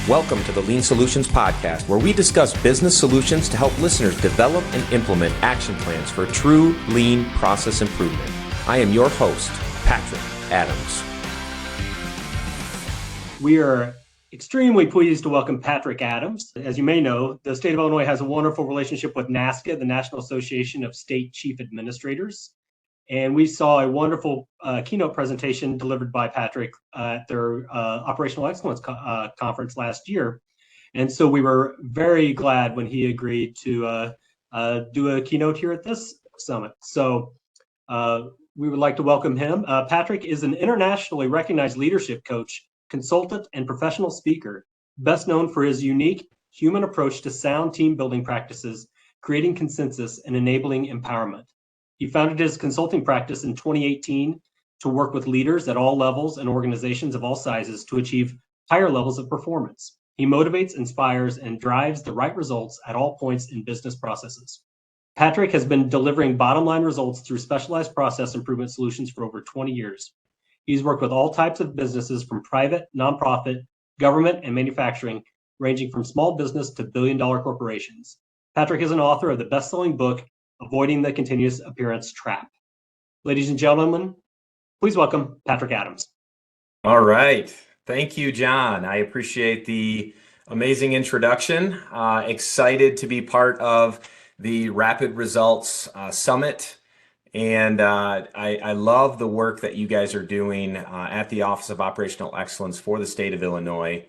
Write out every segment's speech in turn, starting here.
Welcome to the Lean Solutions Podcast, where we discuss business solutions to help listeners develop and implement action plans for true lean process improvement. I am your host, Patrick Adams. We are extremely pleased to welcome Patrick Adams. As you may know, the state of Illinois has a wonderful relationship with NASCA, the National Association of State Chief Administrators. And we saw a wonderful keynote presentation delivered by Patrick at their Operational Excellence conference last year. And so we were very glad when he agreed to do a keynote here at this summit. So we would like to welcome him. Patrick is an internationally recognized leadership coach, consultant, and professional speaker, best known for his unique human approach to sound team building practices, creating consensus, and enabling empowerment. He founded his consulting practice in 2018 to work with leaders at all levels and organizations of all sizes to achieve higher levels of performance. He motivates, inspires, and drives the right results at all points in business processes. Patrick has been delivering bottom line results through specialized process improvement solutions for over 20 years. He's worked with all types of businesses from private, nonprofit, government, and manufacturing, ranging from small business to billion-dollar corporations. Patrick is an author of the best-selling book, Avoiding the Continuous Appearance Trap. Ladies and gentlemen, please welcome Patrick Adams. All right. Thank you, John. I appreciate the amazing introduction. Excited to be part of the Rapid Results Summit. And I love the work that you guys are doing at the Office of Operational Excellence for the state of Illinois.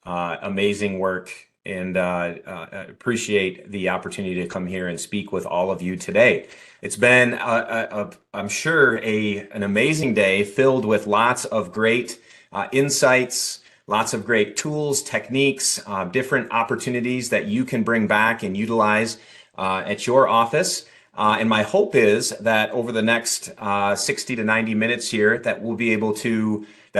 Amazing work. And appreciate the opportunity to come here and speak with all of you today. It's been, I'm sure, an amazing day filled with lots of great insights, lots of great tools, techniques, different opportunities that you can bring back and utilize at your office. And my hope is that over the next 60 to 90 minutes here, that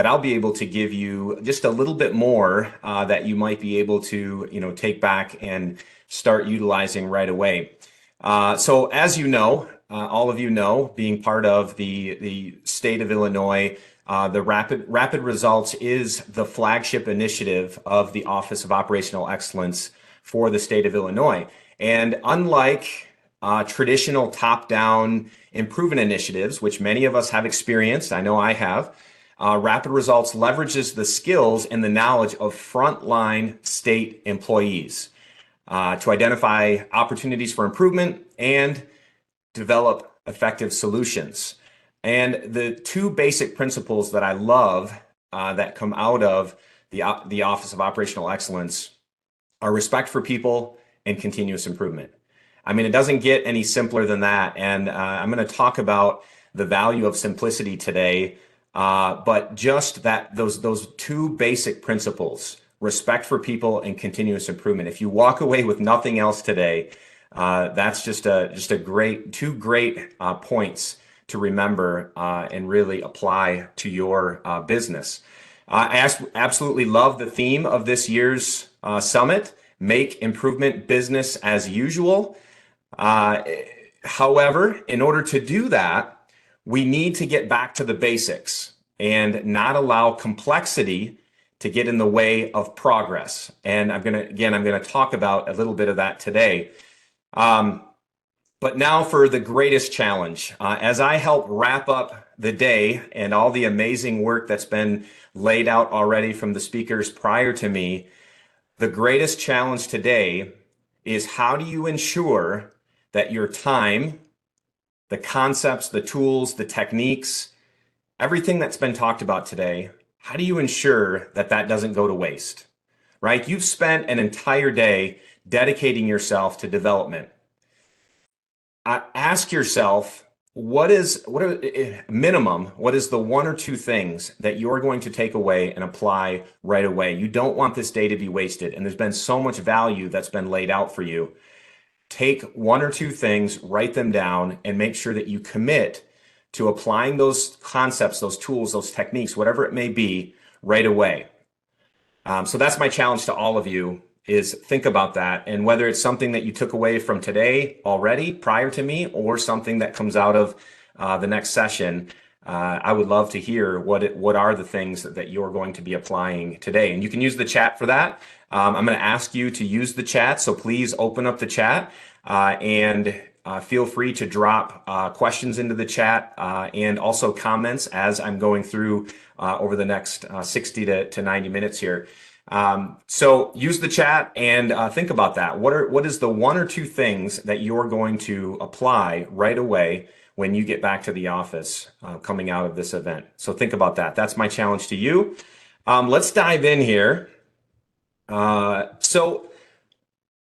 I'll be able to give you just a little bit more that you might be able to, take back and start utilizing right away. So as you know, all of you know, being part of the state of Illinois, the Rapid Results is the flagship initiative of the Office of Operational Excellence for the state of Illinois. And unlike traditional top-down improvement initiatives, which many of us have experienced, I know I have, Rapid Results leverages the skills and the knowledge of frontline state employees to identify opportunities for improvement and develop effective solutions. And the two basic principles that I love that come out of the Office of Operational Excellence are respect for people and continuous improvement. I mean, it doesn't get any simpler than that. And I'm going to talk about the value of simplicity today. But just those two basic principles, respect for people and continuous improvement. If you walk away with nothing else today, that's just two great points to remember and really apply to your business. I absolutely love the theme of this year's summit, Make Improvement Business as Usual. However, in order to do that, we need to get back to the basics and not allow complexity to get in the way of progress. And I'm going to talk about a little bit of that today. But now for the greatest challenge. As I help wrap up the day and all the amazing work that's been laid out already from the speakers prior to me, the greatest challenge today is how do you ensure that your time, the concepts, the tools, the techniques, everything that's been talked about today, how do you ensure that that doesn't go to waste, right? You've spent an entire day dedicating yourself to development. Ask yourself, what is the one or two things that you're going to take away and apply right away? You don't want this day to be wasted. And there's been so much value that's been laid out for you. Take one or two things, write them down, and make sure that you commit to applying those concepts, those tools, those techniques, whatever it may be, right away. So that's my challenge to all of you, is think about that. And whether it's something that you took away from today already prior to me or something that comes out of the next session, I would love to hear what are the things that you're going to be applying today. And you can use the chat for that. I'm going to ask you to use the chat, so please open up the chat and feel free to drop questions into the chat and also comments as I'm going through over the next 60 to 90 minutes here. So use the chat and think about that. What is the one or two things that you're going to apply right away when you get back to the office coming out of this event? So think about that. That's my challenge to you. Let's dive in here. So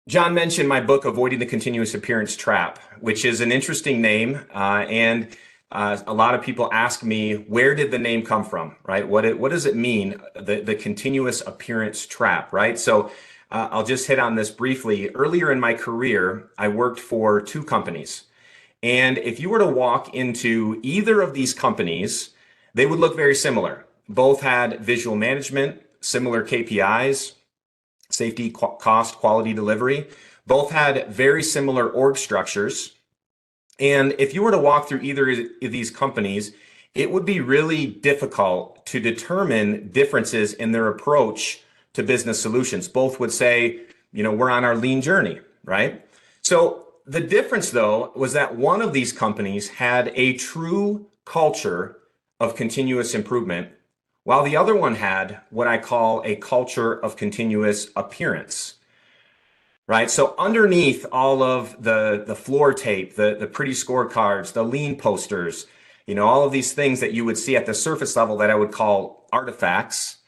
John mentioned my book, Avoiding the Continuous Appearance Trap, which is an interesting name. And a lot of people ask me, where did the name come from, right? What does it mean, the continuous appearance trap, right? So I'll just hit on this briefly. Earlier in my career, I worked for two companies. And if you were to walk into either of these companies, they would look very similar. Both had visual management, similar KPIs, safety, cost, quality, delivery. Both had very similar org structures. And if you were to walk through either of these companies, it would be really difficult to determine differences in their approach to business solutions. Both would say, we're on our lean journey, right? So the difference, though, was that one of these companies had a true culture of continuous improvement, while the other one had what I call a culture of continuous appearance. Right. So underneath all of the floor tape, the pretty scorecards, the lean posters, all of these things that you would see at the surface level that I would call artifacts,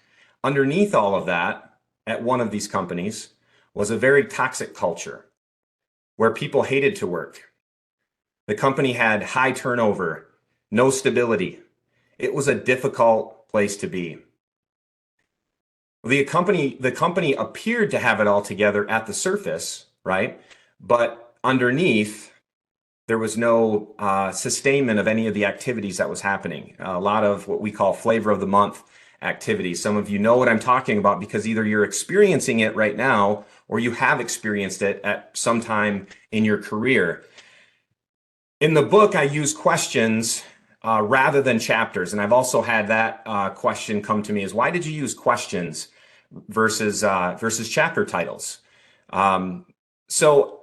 underneath all of that at one of these companies was a very toxic culture where people hated to work. The company had high turnover, no stability. It was a difficult place to be. The company appeared to have it all together at the surface, right? But underneath, there was no sustainment of any of the activities that was happening. A lot of what we call flavor of the month activities. Some of you know what I'm talking about because either you're experiencing it right now or you have experienced it at some time in your career. In the book, I use questions rather than chapters. And I've also had that question come to me is, why did you use questions versus chapter titles? So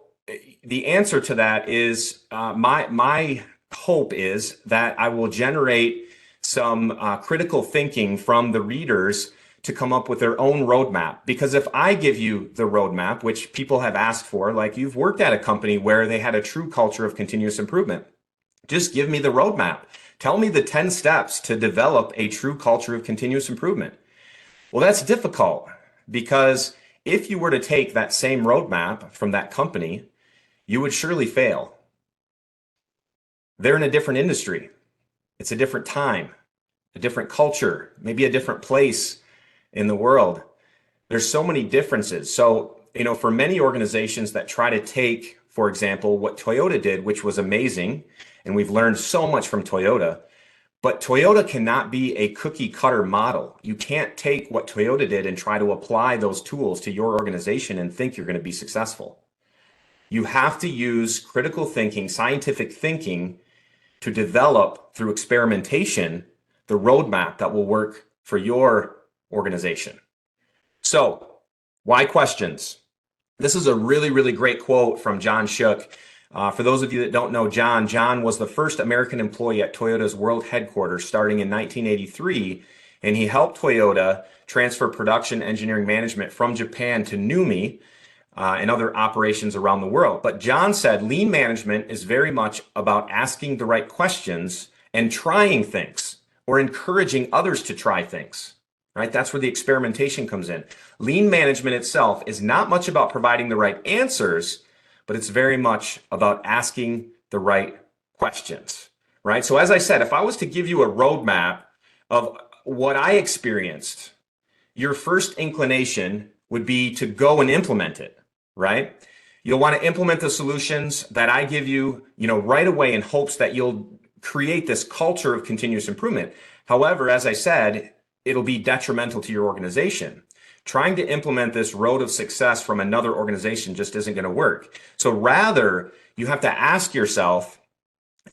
the answer to that is my hope is that I will generate some critical thinking from the readers to come up with their own roadmap. Because if I give you the roadmap, which people have asked for, like you've worked at a company where they had a true culture of continuous improvement, just give me the roadmap. Tell me the 10 steps to develop a true culture of continuous improvement. Well, that's difficult because if you were to take that same roadmap from that company, you would surely fail. They're in a different industry. It's a different time, a different culture, maybe a different place in the world. There's so many differences. So, for many organizations that try to take, for example, what Toyota did, which was amazing, and we've learned so much from Toyota, but Toyota cannot be a cookie cutter model. You can't take what Toyota did and try to apply those tools to your organization and think you're going to be successful. You have to use critical thinking, scientific thinking to develop through experimentation the roadmap that will work for your organization. So, why questions? This is a really, really great quote from John Shook. For those of you that don't know John was the first American employee at Toyota's world headquarters starting in 1983, and he helped Toyota transfer production engineering management from Japan to NUMMI and other operations around the world. But John said lean management is very much about asking the right questions and trying things or encouraging others to try things. Right? That's where the experimentation comes in. Lean management itself is not much about providing the right answers, but it's very much about asking the right questions, right? So as I said, if I was to give you a roadmap of what I experienced, your first inclination would be to go and implement it, right? You'll want to implement the solutions that I give you, right away in hopes that you'll create this culture of continuous improvement. However, as I said, it'll be detrimental to your organization. Trying to implement this road of success from another organization just isn't going to work. So rather, you have to ask yourself,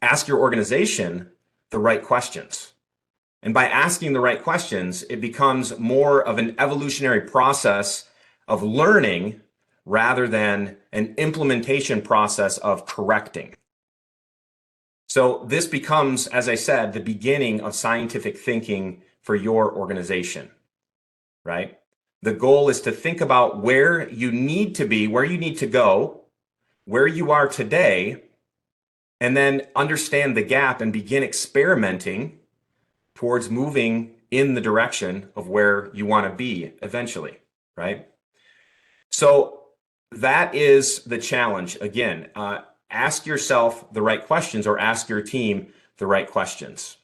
ask your organization, the right questions. And by asking the right questions, it becomes more of an evolutionary process of learning rather than an implementation process of correcting. So this becomes, as I said, the beginning of scientific thinking for your organization, right? The goal is to think about where you need to be, where you need to go, where you are today, and then understand the gap and begin experimenting towards moving in the direction of where you want to be eventually, right? So that is the challenge. Again, ask yourself the right questions or ask your team the right questions.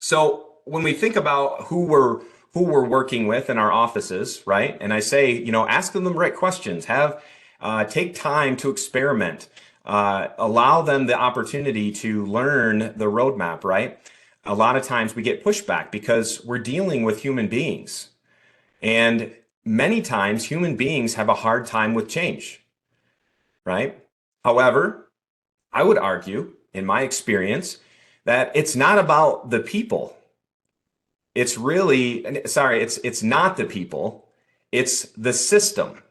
So when we think about who we're working with in our offices, right? And I say, ask them the right questions. Take time to experiment. Allow them the opportunity to learn the roadmap, right? A lot of times we get pushback because we're dealing with human beings. And many times human beings have a hard time with change, right? However, I would argue, in my experience, that it's not about the people. It's not the people, it's the system,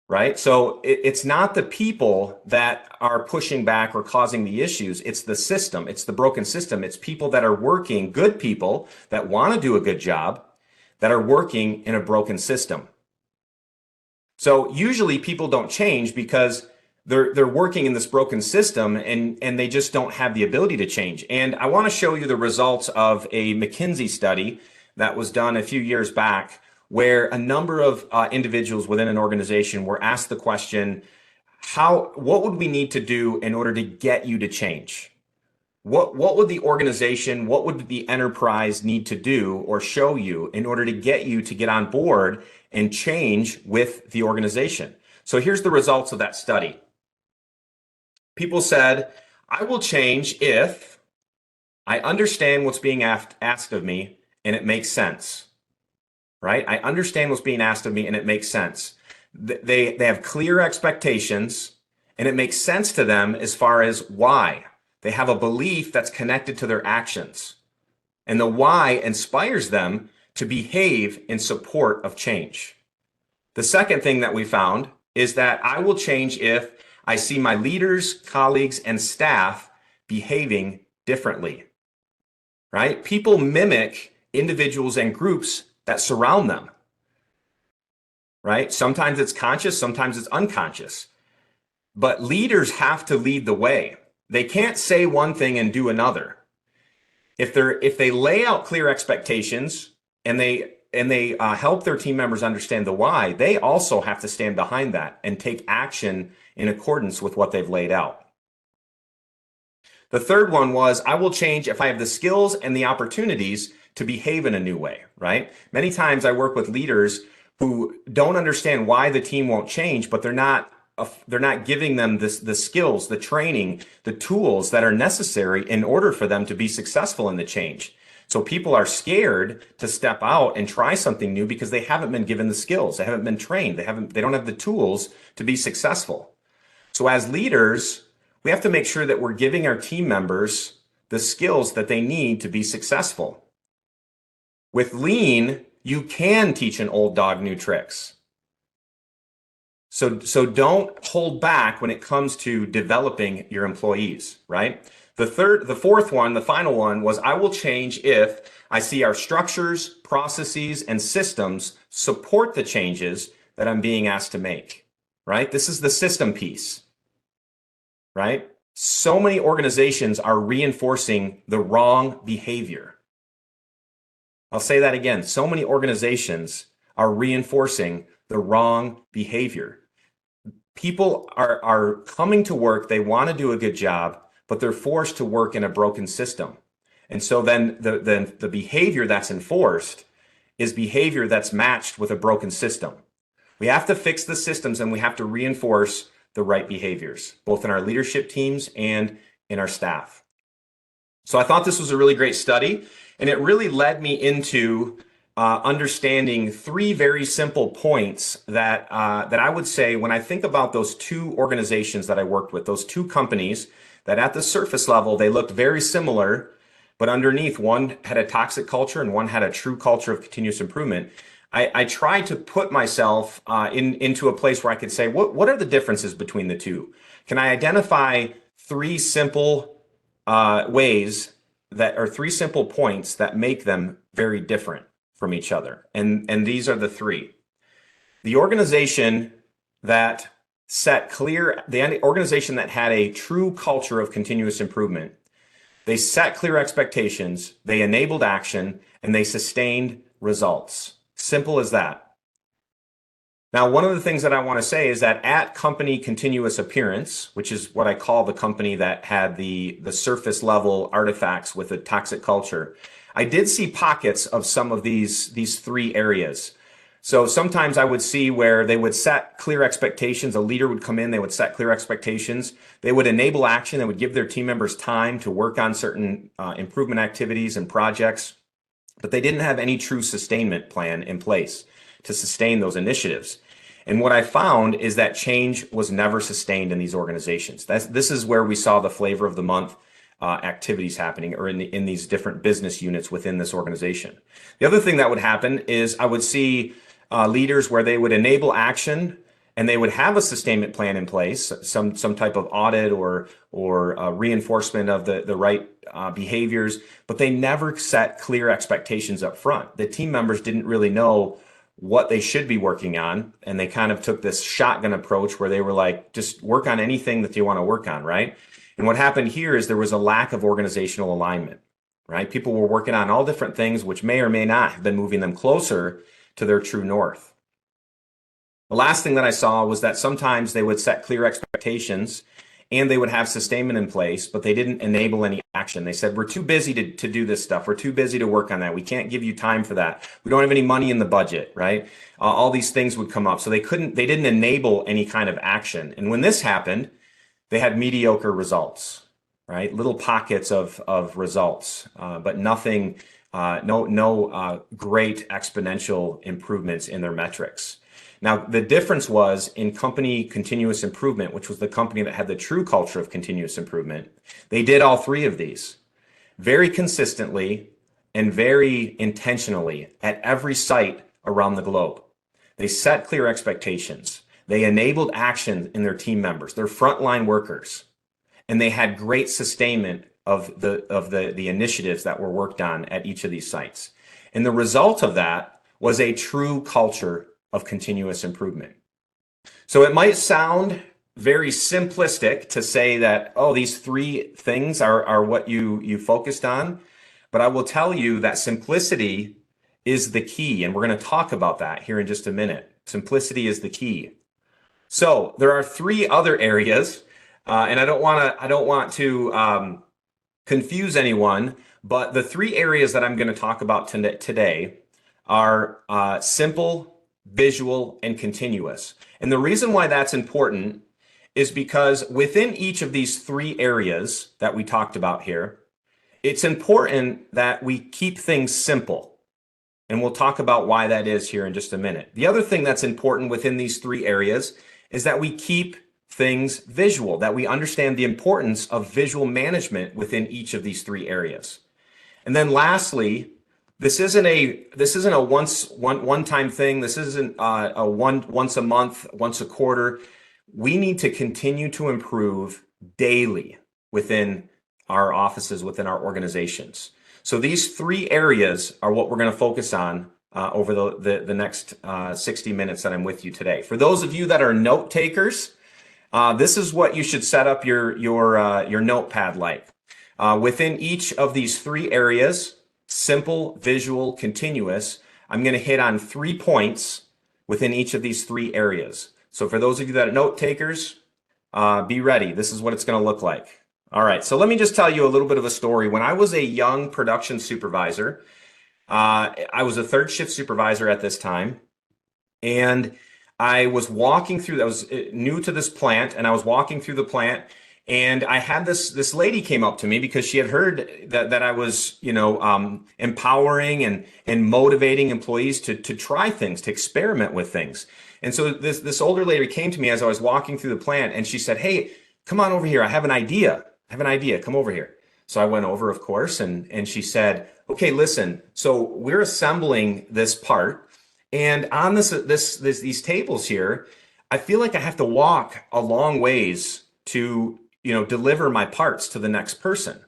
right? So it's not the people that are pushing back or causing the issues. It's the system. It's the broken system. It's people that are working, good people that want to do a good job, that are working in a broken system. So usually people don't change because they're working in this broken system and they just don't have the ability to change. And I want to show you the results of a McKinsey study that was done a few years back, where a number of individuals within an organization were asked the question, what would we need to do in order to get you to change? What would the organization, what would the enterprise need to do or show you in order to get you to get on board and change with the organization? So here's the results of that study. People said, I will change if I understand what's being asked of me and it makes sense, right? I understand what's being asked of me and it makes sense. They have clear expectations and it makes sense to them as far as why. They have a belief that's connected to their actions. And the why inspires them to behave in support of change. The second thing that we found is that I will change if I see my leaders, colleagues, and staff behaving differently, right? People mimic individuals and groups that surround them, right? Sometimes it's conscious, sometimes it's unconscious. But leaders have to lead the way. They can't say one thing and do another. If they lay out clear expectations and they help their team members understand the why, they also have to stand behind that and take action in accordance with what they've laid out. The third one was, I will change if I have the skills and the opportunities to behave in a new way, right? Many times I work with leaders who don't understand why the team won't change, but they're not giving them the skills, the training, the tools that are necessary in order for them to be successful in the change. So people are scared to step out and try something new because they haven't been given the skills. They haven't been trained. They don't have the tools to be successful. So as leaders, we have to make sure that we're giving our team members the skills that they need to be successful. With Lean, you can teach an old dog new tricks. So don't hold back when it comes to developing your employees, right? The fourth one, the final one was, I will change if I see our structures, processes, and systems support the changes that I'm being asked to make, right? This is the system piece, right? So many organizations are reinforcing the wrong behavior. I'll say that again. So many organizations are reinforcing the wrong behavior. People are coming to work, they want to do a good job, but they're forced to work in a broken system. And so then the behavior that's enforced is behavior that's matched with a broken system. We have to fix the systems and we have to reinforce the right behaviors, both in our leadership teams and in our staff. So I thought this was a really great study, and it really led me into understanding three very simple points that I would say when I think about those two organizations that I worked with, those two companies that at the surface level, they looked very similar, but underneath, one had a toxic culture and one had a true culture of continuous improvement. I tried to put myself into a place where I could say, what are the differences between the two? Can I identify three simple ways that are three simple points that make them very different from each other? And these are the three. The organization that the organization that had a true culture of continuous improvement, they set clear expectations, they enabled action, and they sustained results. Simple as that. Now, one of the things that I want to say is that at Company Continuous Appearance, which is what I call the company that had the surface level artifacts with a toxic culture, I did see pockets of some of these three areas. So sometimes I would see where they would set clear expectations. A leader would come in, they would set clear expectations. They would enable action. They would give their team members time to work on certain improvement activities and projects, but they didn't have any true sustainment plan in place to sustain those initiatives. And what I found is that change was never sustained in these organizations. This is where we saw the flavor of the month activities happening, or in these different business units within this organization. The other thing that would happen is I would see leaders where they would enable action and they would have a sustainment plan in place, some type of audit or reinforcement of the right behaviors, but they never set clear expectations up front. The team members didn't really know what they should be working on, and they kind of took this shotgun approach where they were like, just work on anything that you want to work on, right? And what happened here is there was a lack of organizational alignment, right? People were working on all different things, which may or may not have been moving them closer to their true north. The last thing that I saw was that sometimes they would set clear expectations and they would have sustainment in place, but they didn't enable any action. They said, we're too busy to do this stuff. We're too busy to work on that. We can't give you time for that. We don't have any money in the budget, right? All these things would come up. So they didn't enable any kind of action. And when this happened, they had mediocre results, right? Little pockets of results, but nothing, no great exponential improvements in their metrics. Now, the difference was in Company Continuous Improvement, which was the company that had the true culture of continuous improvement. They did all three of these very consistently and very intentionally at every site around the globe. They set clear expectations. They enabled action in their team members, their frontline workers, and they had great sustainment of the initiatives that were worked on at each of these sites. And the result of that was a true culture of continuous improvement. So it might sound very simplistic to say that, oh, these three things are what you focused on, but I will tell you that simplicity is the key, and we're going to talk about that here in just a minute. Simplicity is the key. So there are three other areas, and I don't want to confuse anyone, but the three areas that I'm going to talk about today are simple, visual, and continuous. And the reason why that's important is because within each of these three areas that we talked about here, it's important that we keep things simple. And we'll talk about why that is here in just a minute. The other thing that's important within these three areas is that we keep things visual, that we understand the importance of visual management within each of these three areas. And then lastly, this isn't a one-time thing. This isn't a once a month, once a quarter. We need to continue to improve daily within our offices, within our organizations. So these three areas are what we're going to focus on over the next 60 minutes that I'm with you today. For those of you that are note takers, this is what you should set up your notepad like. Within each of these three areas, simple, visual, continuous, I'm going to hit on 3 points within each of these three areas. So for those of you that are note takers, be ready. This is what it's going to look like. All right. So let me just tell you a little bit of a story. When I was a young production supervisor, I was a third shift supervisor at this time, and I was walking through, I was new to this plant, and I was walking through the plant, and I had this lady came up to me because she had heard that I was, empowering and motivating employees to try things, to experiment with things. And so this older lady came to me as I was walking through the plant, and she said, "Hey, come on over here. I have an idea. have an idea. Come over here. So I went over, of course, and she said, okay, listen, so we're assembling this part, and on these tables here, I feel like I have to walk a long ways to, deliver my parts to the next person.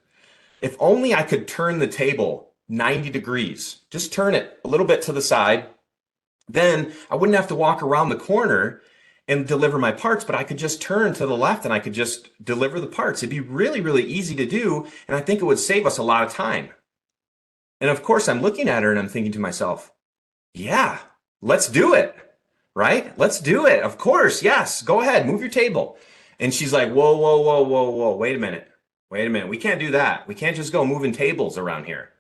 If only I could turn the table 90 degrees, just turn it a little bit to the side, then I wouldn't have to walk around the corner and deliver my parts, but I could just turn to the left and I could just deliver the parts. It'd be really, really easy to do. And I think it would save us a lot of time. And of course, I'm looking at her and I'm thinking to myself, yeah, let's do it, right? Let's do it. Of course, yes, go ahead, move your table. And she's like, whoa, whoa, whoa, whoa, whoa, wait a minute. Wait a minute. We can't do that. We can't just go moving tables around here.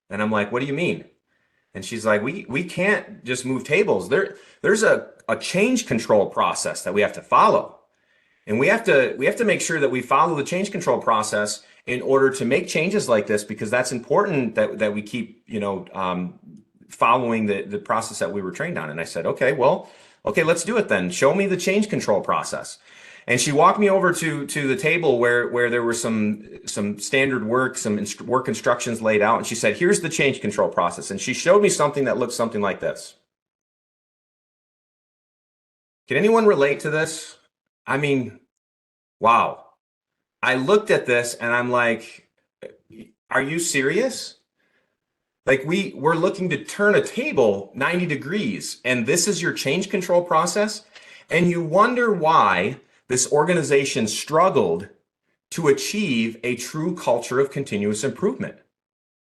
And I'm like, what do you mean? And she's like, we can't just move tables. There's a change control process that we have to follow. And we have to make sure that we follow the change control process in order to make changes like this, because that's important that we keep, following the process that we were trained on. And I said, okay, let's do it then. Show me the change control process. And she walked me over to the table where there were some standard work, some work instructions laid out. And she said, here's the change control process. And she showed me something that looked something like this. Can anyone relate to this? I mean, wow. I looked at this and I'm like, are you serious? Like we're looking to turn a table 90 degrees and this is your change control process? And you wonder why this organization struggled to achieve a true culture of continuous improvement,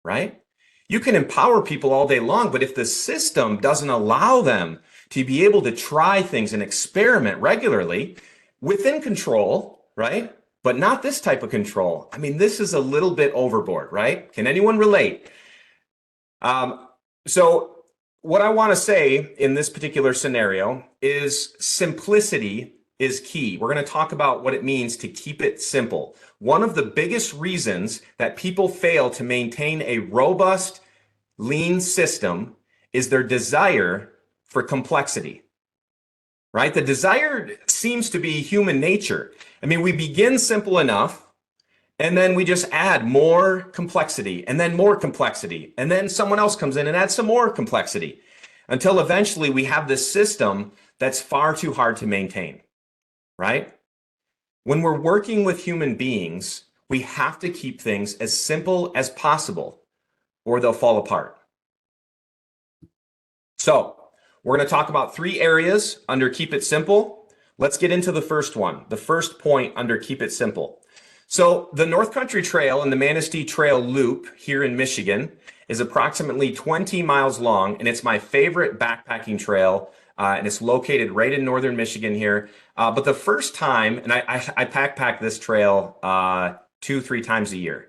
right? You can empower people all day long, but if the system doesn't allow them to be able to try things and experiment regularly within control, right? But not this type of control. I mean, this is a little bit overboard, right? Can anyone relate? So what I want to say in this particular scenario is simplicity is key. We're going to talk about what it means to keep it simple. One of the biggest reasons that people fail to maintain a robust, lean system is their desire for complexity, right? The desire seems to be human nature. I mean, we begin simple enough, and then we just add more complexity, and then more complexity, and then someone else comes in and adds some more complexity, until eventually we have this system that's far too hard to maintain, right? When we're working with human beings, we have to keep things as simple as possible, or they'll fall apart. So we're going to talk about 3 areas under Keep It Simple. Let's get into the first one, the first point under Keep It Simple. So the North Country Trail and the Manistee Trail Loop here in Michigan is approximately 20 miles long, and it's my favorite backpacking trail, and it's located right in northern Michigan here. But the first time, and I backpack this trail 2-3 times a year.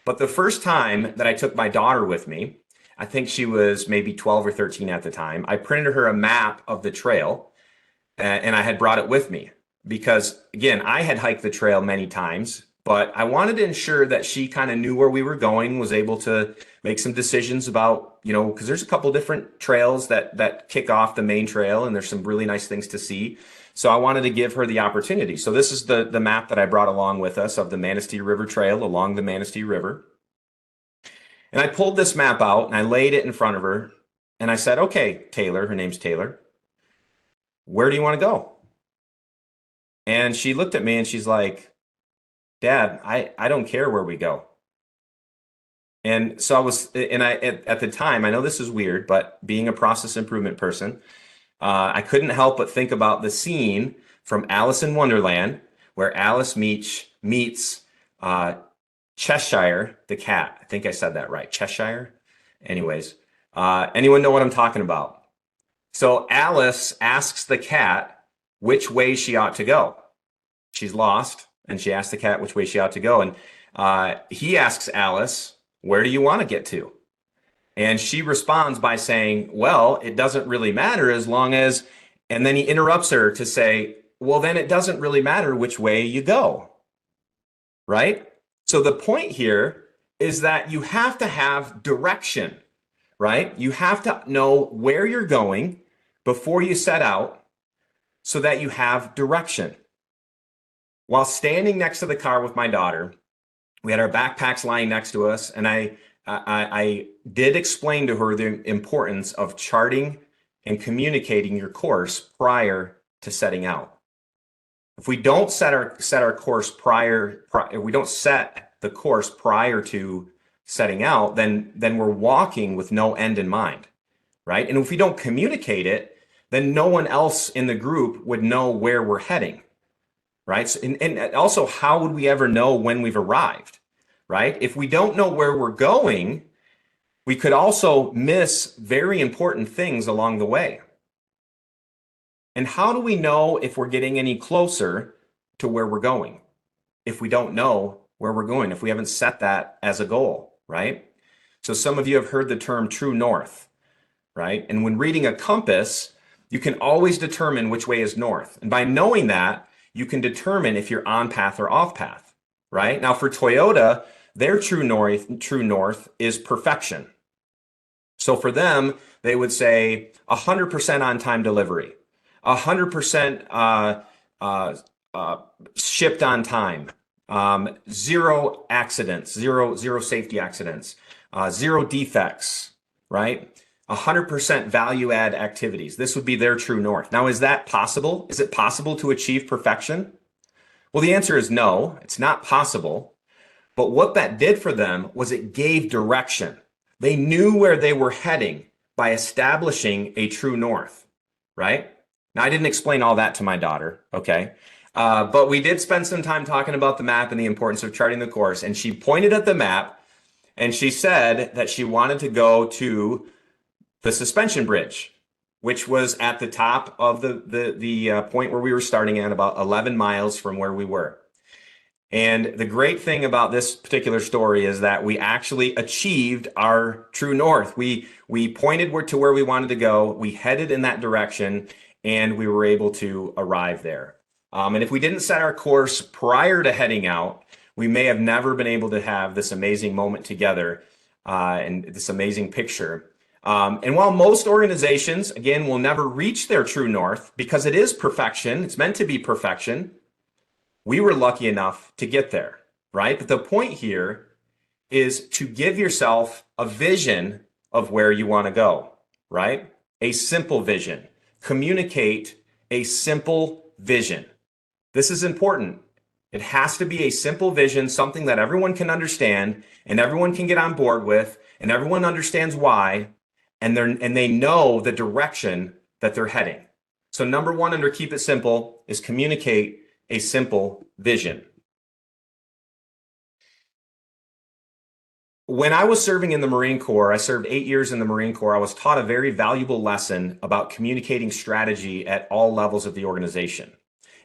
But the first time that I took my daughter with me, I think she was maybe 12 or 13 at the time, I printed her a map of the trail, and I had brought it with me. Because again, I had hiked the trail many times, but I wanted to ensure that she kind of knew where we were going, was able to make some decisions about, because there's a couple different trails that kick off the main trail, and there's some really nice things to see. So I wanted to give her the opportunity. So this is the map that I brought along with us of the Manistee River Trail along the Manistee River. And I pulled this map out and I laid it in front of her, and I said, okay, Taylor, her name's Taylor, where do you want to go? And she looked at me and she's like, Dad, I don't care where we go. And so at the time, I know this is weird, but being a process improvement person, I couldn't help but think about the scene from Alice in Wonderland where Alice meets Cheshire the cat. I think I said that right. Cheshire. Anyways, anyone know what I'm talking about? So Alice asks the cat which way she ought to go. She's lost, and she asks the cat which way she ought to go. And he asks Alice, where do you want to get to? And she responds by saying, well, it doesn't really matter as long as, and then he interrupts her to say, well, then it doesn't really matter which way you go, right? So the point here is that you have to have direction, right? You have to know where you're going before you set out, so that you have direction. While standing next to the car with my daughter, we had our backpacks lying next to us, and I did explain to her the importance of charting and communicating your course prior to setting out. If we don't set our course if we don't set the course prior to setting out, then we're walking with no end in mind, right? And if we don't communicate it, then no one else in the group would know where we're heading, right? So, and also, how would we ever know when we've arrived, right? If we don't know where we're going, we could also miss very important things along the way. And how do we know if we're getting any closer to where we're going if we don't know where we're going, if we haven't set that as a goal, right? So some of you have heard the term true north, right? And when reading a compass, you can always determine which way is north. And by knowing that, you can determine if you're on path or off path, right? Now for Toyota, their true north is perfection. So for them, they would say 100% on-time delivery, 100% shipped on time, zero accidents, zero safety accidents, zero defects, right? 100% value add activities. This would be their true north. Now, is that possible? Is it possible to achieve perfection? Well, the answer is no, it's not possible. But what that did for them was it gave direction. They knew where they were heading by establishing a true north, right? Now, I didn't explain all that to my daughter, okay? But we did spend some time talking about the map and the importance of charting the course. And she pointed at the map and she said that she wanted to go to the suspension bridge, which was at the top of the point where we were starting at, about 11 miles from where we were. And the great thing about this particular story is that we actually achieved our true north. We pointed to where we wanted to go. We headed in that direction, and we were able to arrive there. And if we didn't set our course prior to heading out, we may have never been able to have this amazing moment together and this amazing picture. And while most organizations, again, will never reach their true north because it is perfection, it's meant to be perfection, we were lucky enough to get there, right? But the point here is to give yourself a vision of where you want to go, right? A simple vision. Communicate a simple vision. This is important. It has to be a simple vision, something that everyone can understand and everyone can get on board with, and everyone understands why, and they know the direction that they're heading. So number one under keep it simple is communicate a simple vision. When I was serving in the Marine Corps, I served 8 years in the Marine Corps, I was taught a very valuable lesson about communicating strategy at all levels of the organization.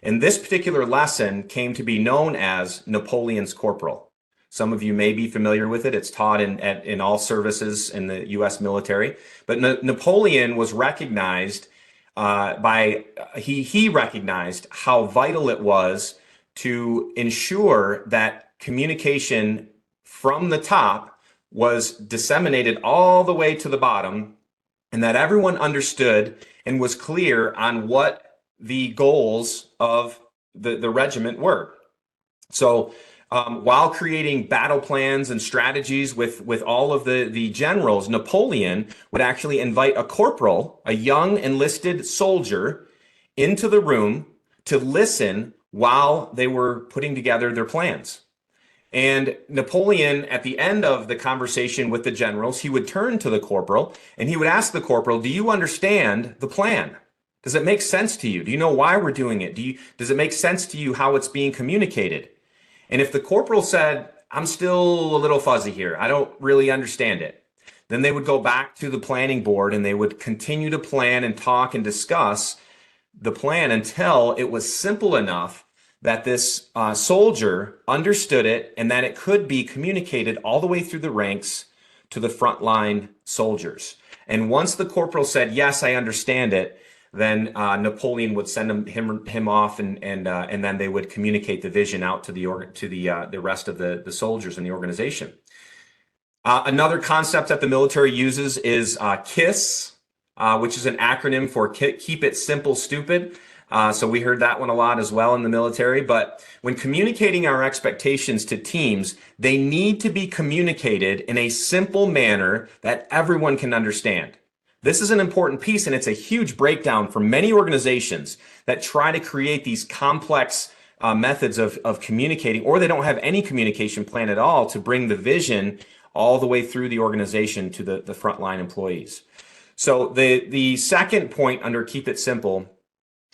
And this particular lesson came to be known as Napoleon's Corporal. Some of you may be familiar with it. It's taught in all services in the U.S. military. But Napoleon was recognized he recognized how vital it was to ensure that communication from the top was disseminated all the way to the bottom, and that everyone understood and was clear on what the goals of the regiment were. So while creating battle plans and strategies with all of the generals, Napoleon would actually invite a corporal, a young enlisted soldier, into the room to listen while they were putting together their plans. And Napoleon, at the end of the conversation with the generals, he would turn to the corporal and he would ask the corporal, "Do you understand the plan? Does it make sense to you? Do you know why we're doing it? Does it make sense to you how it's being communicated?" And if the corporal said, "I'm still a little fuzzy here, I don't really understand it," then they would go back to the planning board and they would continue to plan and talk and discuss the plan until it was simple enough that this soldier understood it and that it could be communicated all the way through the ranks to the frontline soldiers. And once the corporal said, "Yes, I understand it," then Napoleon would send him off, and then they would communicate the vision out to the rest of the soldiers in the organization. Another concept that the military uses is KISS, which is an acronym for Keep It Simple, Stupid. So we heard that one a lot as well in the military. But when communicating our expectations to teams, they need to be communicated in a simple manner that everyone can understand. This is an important piece, and it's a huge breakdown for many organizations that try to create these complex methods of communicating, or they don't have any communication plan at all to bring the vision all the way through the organization to the frontline employees. So the second point under keep it simple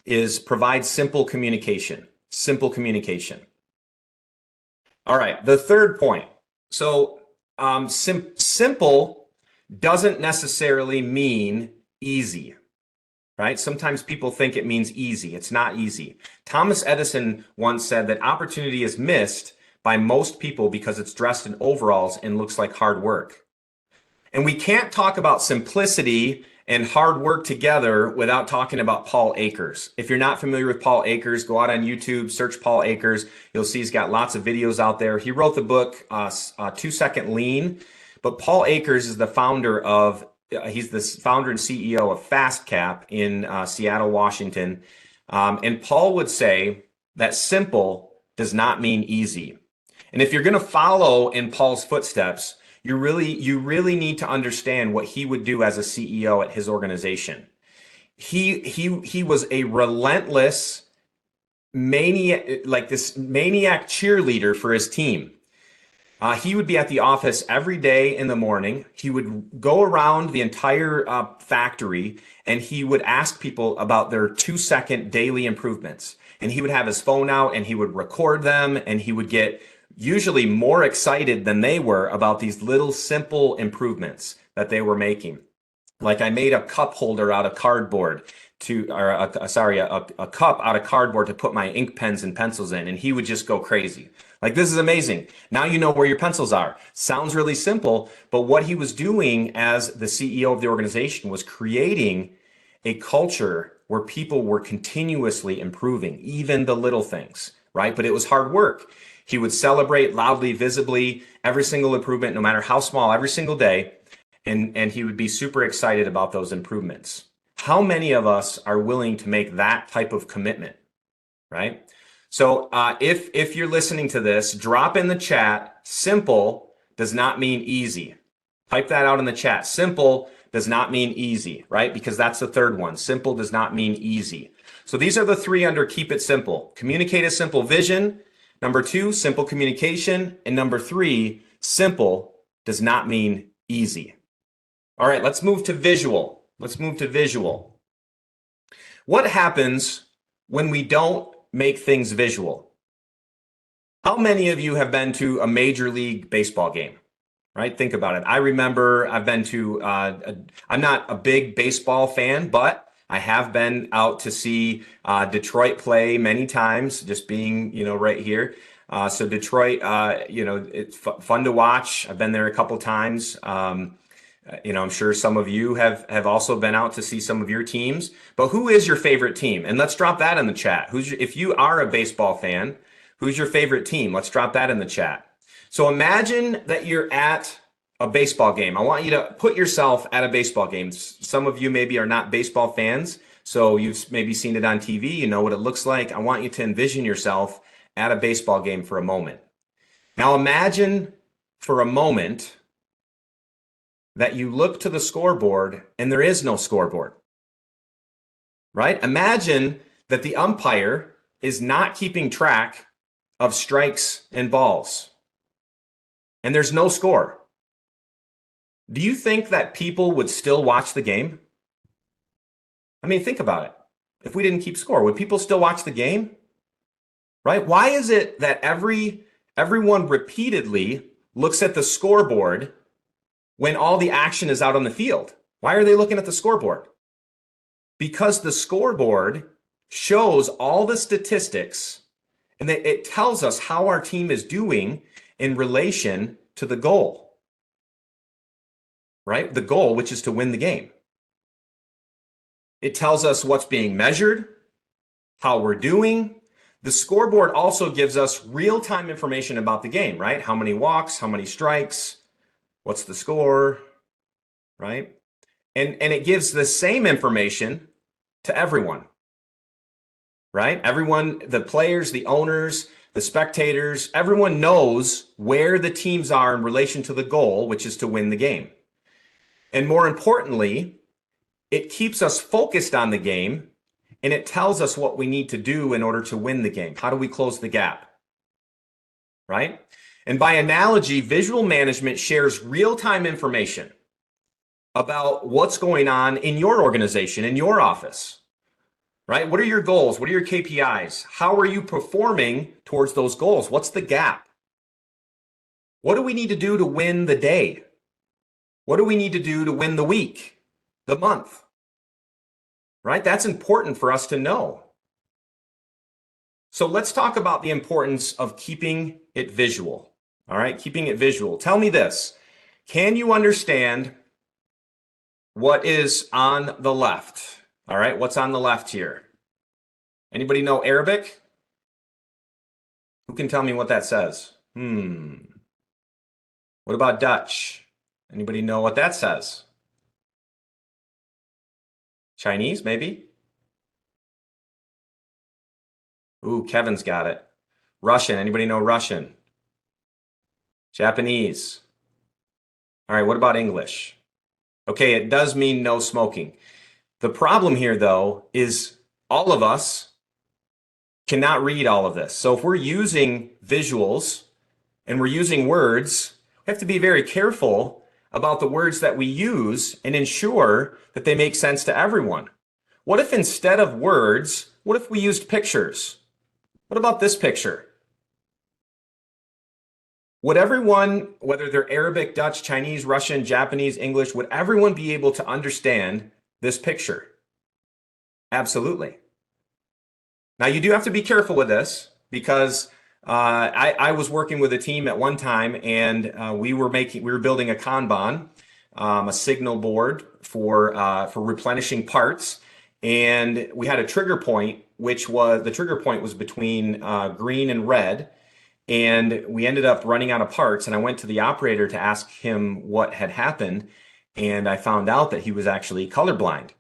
is provide simple communication. Simple communication. All right, the third point. So simple doesn't necessarily mean easy, right? Sometimes people think it means easy. It's not easy. Thomas Edison once said that opportunity is missed by most people because it's dressed in overalls and looks like hard work. And we can't talk about simplicity and hard work together without talking about Paul Akers. If you're not familiar with Paul Akers, go out on YouTube, search Paul Akers. You'll see he's got lots of videos out there. He wrote the book 2-Second Lean, but Paul Akers is the founder of, he's the founder and CEO of FastCap in Seattle, Washington. And Paul would say that simple does not mean easy. And if you're going to follow in Paul's footsteps, you really need to understand what he would do as a CEO at his organization. He was a relentless maniac, like this maniac cheerleader for his team. He would be at the office every day in the morning. He would go around the entire factory and he would ask people about their 2-second daily improvements. And he would have his phone out and he would record them, and he would get usually more excited than they were about these little simple improvements that they were making. Like, I made a cup holder out of cardboard a cup out of cardboard to put my ink pens and pencils in. And he would just go crazy. Like, this is amazing. Now you know where your pencils are. Sounds really simple, but what he was doing as the CEO of the organization was creating a culture where people were continuously improving, even the little things, right? But it was hard work. He would celebrate loudly, visibly, every single improvement, no matter how small, every single day. And he would be super excited about those improvements. How many of us are willing to make that type of commitment, right? So if you're listening to this, drop in the chat, simple does not mean easy. Type that out in the chat. Simple does not mean easy, right? Because that's the third one. Simple does not mean easy. So these are the three under keep it simple. Communicate a simple vision. Number 2, simple communication. And number 3, simple does not mean easy. All right, let's move to visual. Let's move to visual. What happens when we don't make things visual? How many of you have been to a Major League Baseball game? Right? Think about it. I remember I've been to, I'm not a big baseball fan, but I have been out to see Detroit play many times, just being, right here. So Detroit, it's fun to watch. I've been there a couple times. I'm sure some of you have also been out to see some of your teams. But who is your favorite team? And let's drop that in the chat. If you are a baseball fan, who's your favorite team? Let's drop that in the chat. So imagine that you're at a baseball game. I want you to put yourself at a baseball game. Some of you maybe are not baseball fans, so you've maybe seen it on TV. You know what it looks like. I want you to envision yourself at a baseball game for a moment. Now imagine for a moment that you look to the scoreboard and there is no scoreboard, right? Imagine that the umpire is not keeping track of strikes and balls and there's no score. Do you think that people would still watch the game? I mean, think about it. If we didn't keep score, would people still watch the game? Right? Why is it that everyone repeatedly looks at the scoreboard when all the action is out on the field? Why are they looking at the scoreboard? Because the scoreboard shows all the statistics and it tells us how our team is doing in relation to the goal, right? The goal, which is to win the game. It tells us what's being measured, how we're doing. The scoreboard also gives us real-time information about the game, right? How many walks, how many strikes, what's the score, right? And it gives the same information to everyone. right? Everyone, the players, the owners, the spectators, everyone knows where the teams are in relation to the goal, which is to win the game. And more importantly, it keeps us focused on the game, and it tells us what we need to do in order to win the game. How do we close the gap? Right? And by analogy, visual management shares real-time information about what's going on in your organization, in your office. Right? What are your goals? What are your KPIs? How are you performing towards those goals? What's the gap? What do we need to do to win the day? What do we need to do to win the week, the month? Right? That's important for us to know. So let's talk about the importance of keeping it visual. All right, keeping it visual. Tell me this. Can you understand what is on the left? All right, what's on the left here? Anybody know Arabic? Who can tell me what that says? What about Dutch? Anybody know what that says? Chinese, maybe? Ooh, Kevin's got it. Russian. Anybody know Russian? Japanese. All right, what about English? Okay, it does mean no smoking. The problem here, though, is all of us cannot read all of this. So if we're using visuals and we're using words, we have to be very careful about the words that we use and ensure that they make sense to everyone. What if instead of words, what if we used pictures? What about this picture? Would everyone, whether they're Arabic, Dutch, Chinese, Russian, Japanese, English, would everyone be able to understand this picture? Absolutely. Now, you do have to be careful with this because I was working with a team at one time, and we were building a Kanban, a signal board for replenishing parts, and we had a trigger point, which was the trigger point was between green and red. And we ended up running out of parts, and I went to the operator to ask him what had happened, and I found out that he was actually colorblind.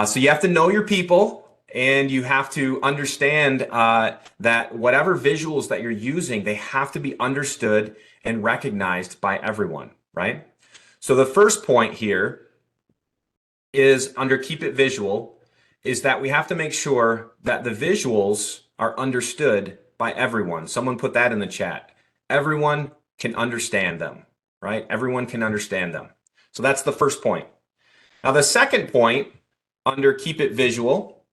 So you have to know your people, and you have to understand that whatever visuals that you're using, they have to be understood and recognized by everyone, right? So the first point here is under keep it visual, is that we have to make sure that the visuals are understood by everyone. Someone put that in the chat. Everyone can understand them, right? Everyone can understand them. So that's the first point. Now, the second point under keep it visual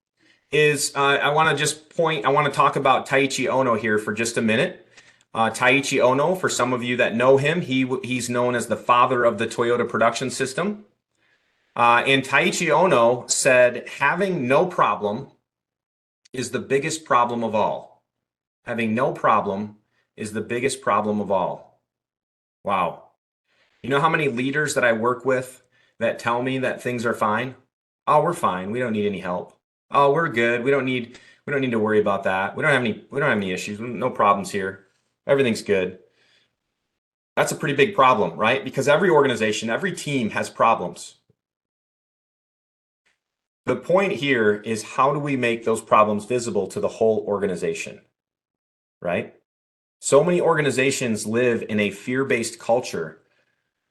is I want to talk about Taiichi Ohno here for just a minute. Taiichi Ohno, for some of you that know him, he's known as the father of the Toyota production system. And Taiichi Ohno said, having no problem is the biggest problem of all. Having no problem is the biggest problem of all. Wow. You know how many leaders that I work with that tell me that things are fine? Oh, we're fine. We don't need any help. Oh, we're good. We don't need to worry about that. We don't have any issues. No problems here. Everything's good. That's a pretty big problem, right? Because every organization, every team has problems. The point here is, how do we make those problems visible to the whole organization? Right? So many organizations live in a fear-based culture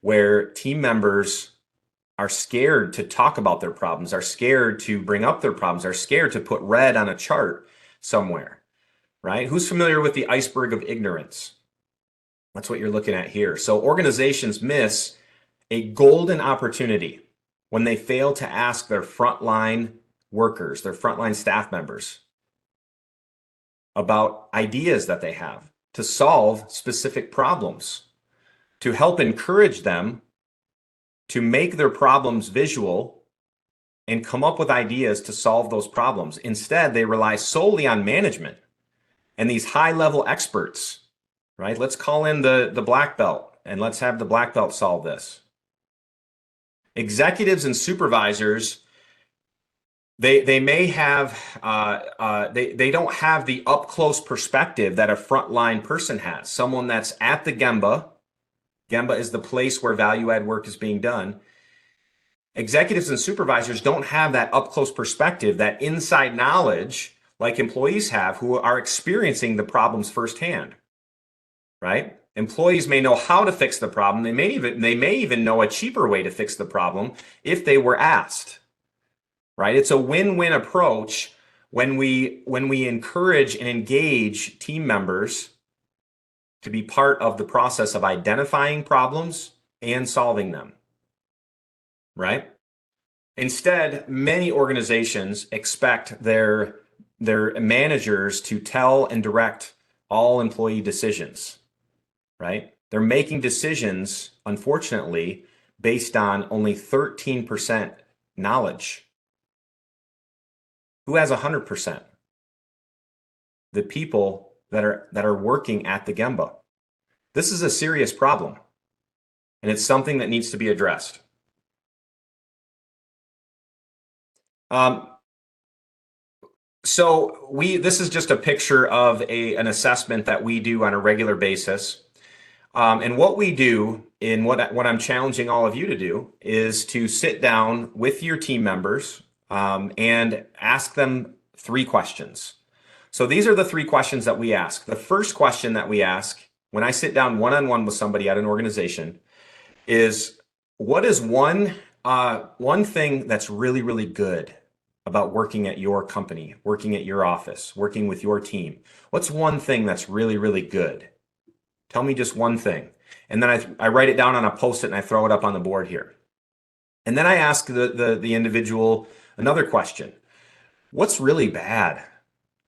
where team members are scared to talk about their problems, are scared to bring up their problems, are scared to put red on a chart somewhere, right? Who's familiar with the iceberg of ignorance? That's what you're looking at here. So organizations miss a golden opportunity when they fail to ask their frontline workers, their frontline staff members, about ideas that they have to solve specific problems, to help encourage them to make their problems visual and come up with ideas to solve those problems. Instead, they rely solely on management and these high-level experts, right? Let's call in the black belt and let's have the black belt solve this. Executives and supervisors, they may have, they don't have the up-close perspective that a frontline person has. Someone that's at the Gemba. Gemba is the place where value-add work is being done. Executives and supervisors don't have that up-close perspective, that inside knowledge like employees have who are experiencing the problems firsthand, right? Employees may know how to fix the problem. They may even know a cheaper way to fix the problem if they were asked, right? It's a win-win approach when we encourage and engage team members to be part of the process of identifying problems and solving them, right? Instead, many organizations expect their managers to tell and direct all employee decisions, right? They're making decisions, unfortunately, based on only 13% knowledge. Who has 100%? The people that are working at the Gemba. This is a serious problem, and it's something that needs to be addressed. So this is just a picture of an assessment that we do on a regular basis. And what we do, and what I'm challenging all of you to do, is to sit down with your team members and ask them 3 questions. So these are the 3 questions that we ask. The first question that we ask when I sit down one-on-one with somebody at an organization is, what is one thing that's really, really good about working at your company, working at your office, working with your team? What's one thing that's really, really good? Tell me just one thing. And then I write it down on a Post-it and I throw it up on the board here. And then I ask the individual another question. What's really bad?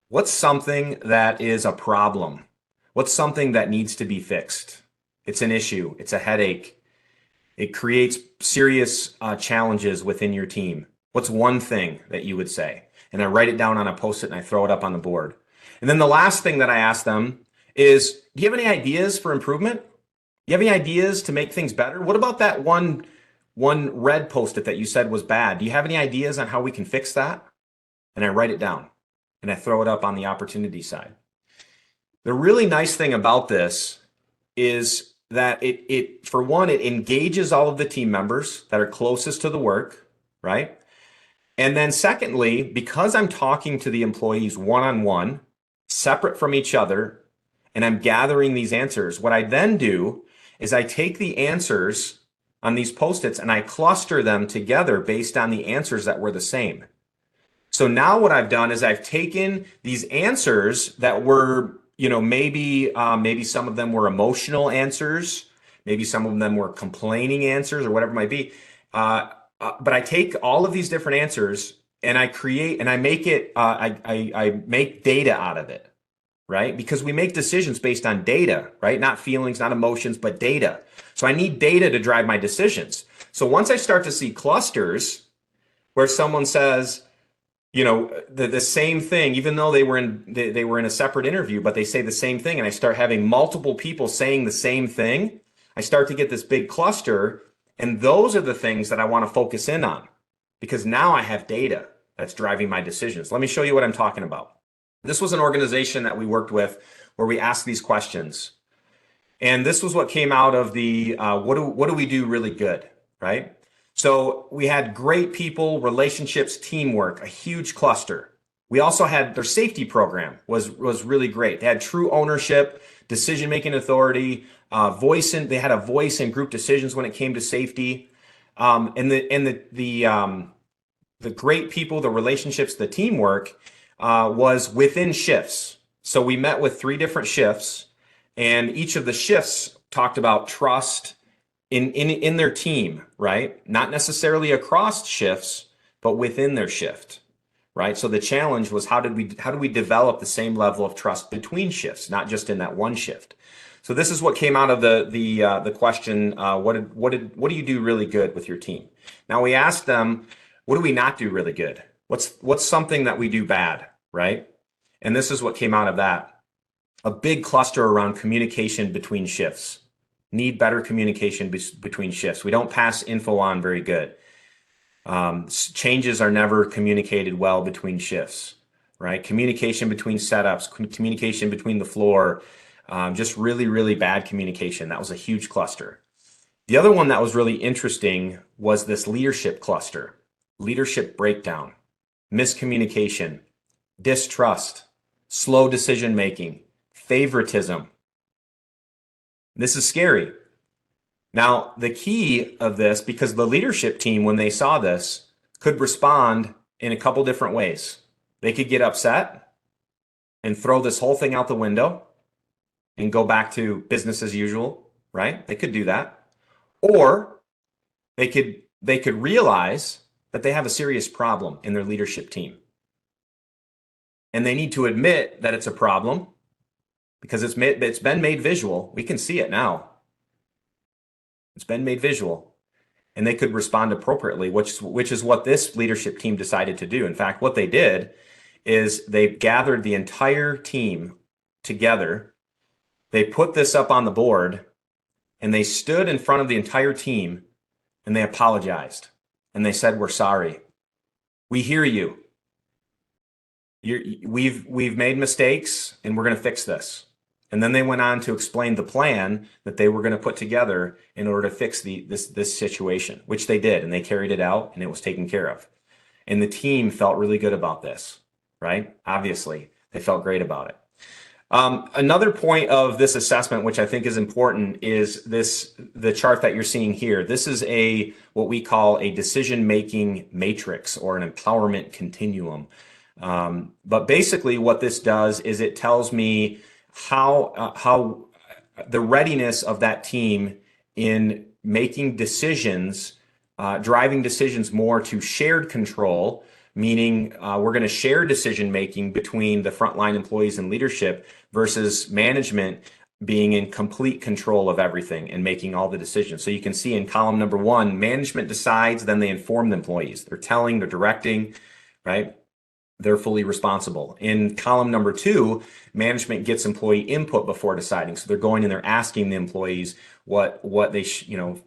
What's something that is a problem? What's something that needs to be fixed? It's an issue. It's a headache. It creates serious challenges within your team. What's one thing that you would say? And I write it down on a Post-it and I throw it up on the board. And then the last thing that I ask them is, do you have any ideas for improvement? Do you have any ideas to make things better? What about that one red Post-it that you said was bad? Do you have any ideas on how we can fix that? And I write it down and I throw it up on the opportunity side. The really nice thing about this is that for one, it engages all of the team members that are closest to the work, right? And then secondly, because I'm talking to the employees one-on-one, separate from each other, and I'm gathering these answers, what I then do is I take the answers on these Post-its and I cluster them together based on the answers that were the same. So now what I've done is I've taken these answers that were, maybe some of them were emotional answers, maybe some of them were complaining answers or whatever it might be. But I take all of these different answers and I make it, I make data out of it, right? Because we make decisions based on data, right? Not feelings, not emotions, but data. So I need data to drive my decisions. So once I start to see clusters where someone says, the same thing, even though they were in a separate interview, but they say the same thing, and I start having multiple people saying the same thing, I start to get this big cluster. And those are the things that I want to focus in on, because now I have data that's driving my decisions. Let me show you what I'm talking about. This was an organization that we worked with where we asked these questions. And this was what came out of the what do we do really good, right? So we had great people, relationships, teamwork, a huge cluster. We also had their safety program was really great. They had true ownership, decision-making authority, they had a voice in group decisions when it came to safety. And the great people, the relationships, the teamwork was within shifts. So we met with 3 different shifts, and each of the shifts talked about trust in their team, right? Not necessarily across shifts, but within their shift, right? So the challenge was how do we develop the same level of trust between shifts, not just in that one shift. So this is what came out of the question. What do you do really good with your team? Now we asked them, what do we not do really good? What's something that we do bad, right? And this is what came out of that. A big cluster around communication between shifts. Need better communication between shifts. We don't pass info on very good. Changes are never communicated well between shifts, right? Communication between setups, communication between the floor, just really, really bad communication. That was a huge cluster. The other one that was really interesting was this leadership cluster, leadership breakdown, miscommunication, distrust, slow decision making, favoritism. This is scary. Now, the key of this, because the leadership team, when they saw this, could respond in a couple different ways. They could get upset and throw this whole thing out the window and go back to business as usual, right? They could do that. Or they could realize that they have a serious problem in their leadership team. And they need to admit that it's a problem because it's been made visual. We can see it now. It's been made visual. And they could respond appropriately, which is what this leadership team decided to do. In fact, what they did is they gathered the entire team together. They put this up on the board and they stood in front of the entire team and they apologized. And they said, "We're sorry. We hear you. We've made mistakes and we're going to fix this." And then they went on to explain the plan that they were going to put together in order to fix this situation, which they did, and they carried it out and it was taken care of. And the team felt really good about this, right? Obviously, they felt great about it. Another point of this assessment, which I think is important, is the chart that you're seeing here. This is what we call a decision-making matrix or an empowerment continuum. But basically what this does is it tells me how the readiness of that team in making decisions, driving decisions more to shared control, meaning we're going to share decision making between the frontline employees and leadership versus management being in complete control of everything and making all the decisions. So you can see in column number 1, management decides, then they inform the employees. They're telling, they're directing, right? They're fully responsible. In column number 2, management gets employee input before deciding. So they're going and they're asking the employees what they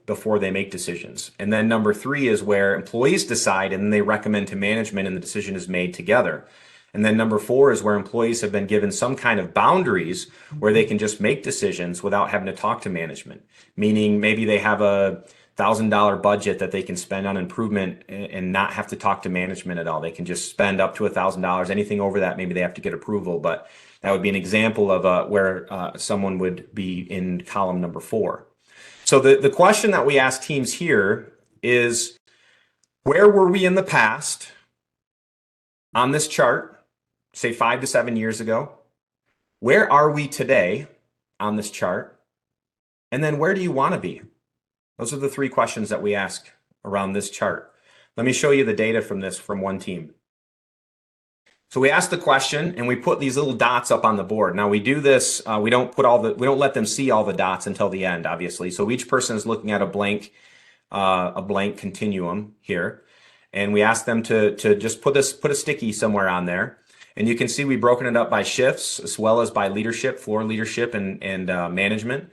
before they make decisions. And then number 3 is where employees decide and then they recommend to management and the decision is made together. And then number 4 is where employees have been given some kind of boundaries where they can just make decisions without having to talk to management. Meaning maybe they have a $1,000 budget that they can spend on improvement and not have to talk to management at all. They can just spend up to $1,000. Anything over that, maybe they have to get approval, but that would be an example of where someone would be in column number 4. So the question that we ask teams here is, where were we in the past on this chart, say 5 to 7 years ago? Where are we today on this chart? And then where do you want to be? Those are the 3 questions that we ask around this chart. Let me show you the data from one team. So we ask the question and we put these little dots up on the board. Now we do this, we don't let them see all the dots until the end, obviously. So each person is looking at a blank continuum here. And we ask them to just put a sticky somewhere on there. And you can see we've broken it up by shifts as well as by leadership, floor leadership and management.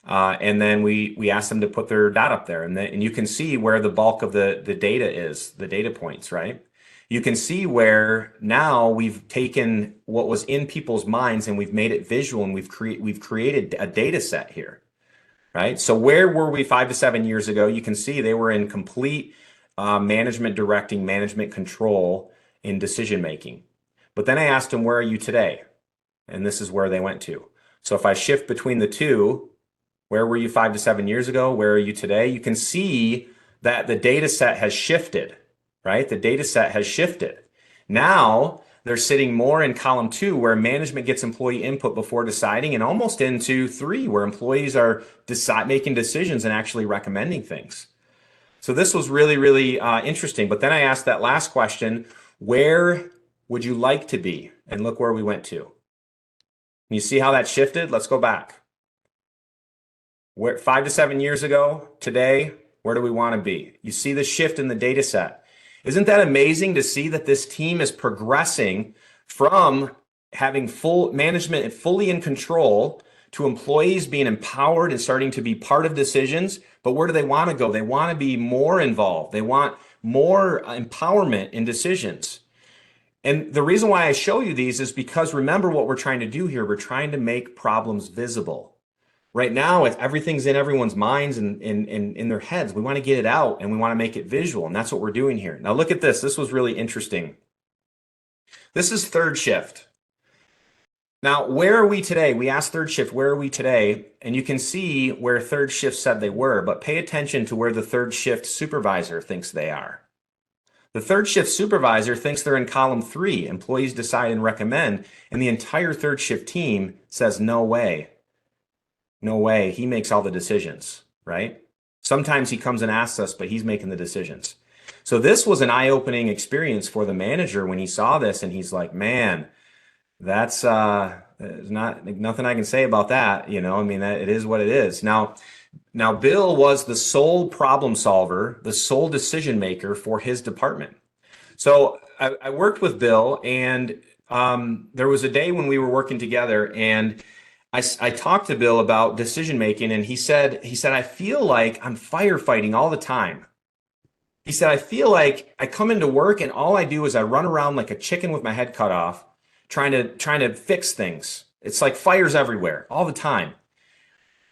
And then we ask them to put their dot up there, and you can see where the bulk of the data is, the data points, right? You can see where now we've taken what was in people's minds and we've made it visual, and we've created a data set here, right? So where were we 5 to 7 years ago? You can see they were in complete management directing, management control in decision making. But then I asked them, where are you today? And this is where they went to. So if I shift between the two, where were you 5 to 7 years ago? Where are you today? You can see that the data set has shifted, right? The data set has shifted. Now they're sitting more in column 2 where management gets employee input before deciding, and almost into 3 where employees are making decisions and actually recommending things. So this was really, really interesting. But then I asked that last question, where would you like to be? And look where we went to. You see how that shifted? Let's go back. Where 5 to 7 years ago, today, where do we want to be? You see the shift in the data set. Isn't that amazing to see that this team is progressing from having full management fully in control to employees being empowered and starting to be part of decisions? But where do they want to go? They want to be more involved. They want more empowerment in decisions. And the reason why I show you these is because remember what we're trying to do here. We're trying to make problems visible. Right now, if everything's in everyone's minds and in their heads, we want to get it out and we want to make it visual. And that's what we're doing here. Now look at this. This was really interesting. This is third shift. Now, where are we today? We asked third shift, where are we today? And you can see where third shift said they were, but pay attention to where the third shift supervisor thinks they are. The third shift supervisor thinks they're in column 3, employees decide and recommend, and the entire third shift team says, no way. No way. He makes all the decisions, right? Sometimes he comes and asks us, but he's making the decisions. So this was an eye-opening experience for the manager when he saw this, and he's like, man, that's there's not nothing I can say about that. I mean, it is what it is. Now, Bill was the sole problem solver, the sole decision maker for his department. So I worked with Bill, and there was a day when we were working together, and I talked to Bill about decision making, and he said, I feel like I'm firefighting all the time. He said, I feel like I come into work and all I do is I run around like a chicken with my head cut off, trying to fix things. It's like fires everywhere all the time.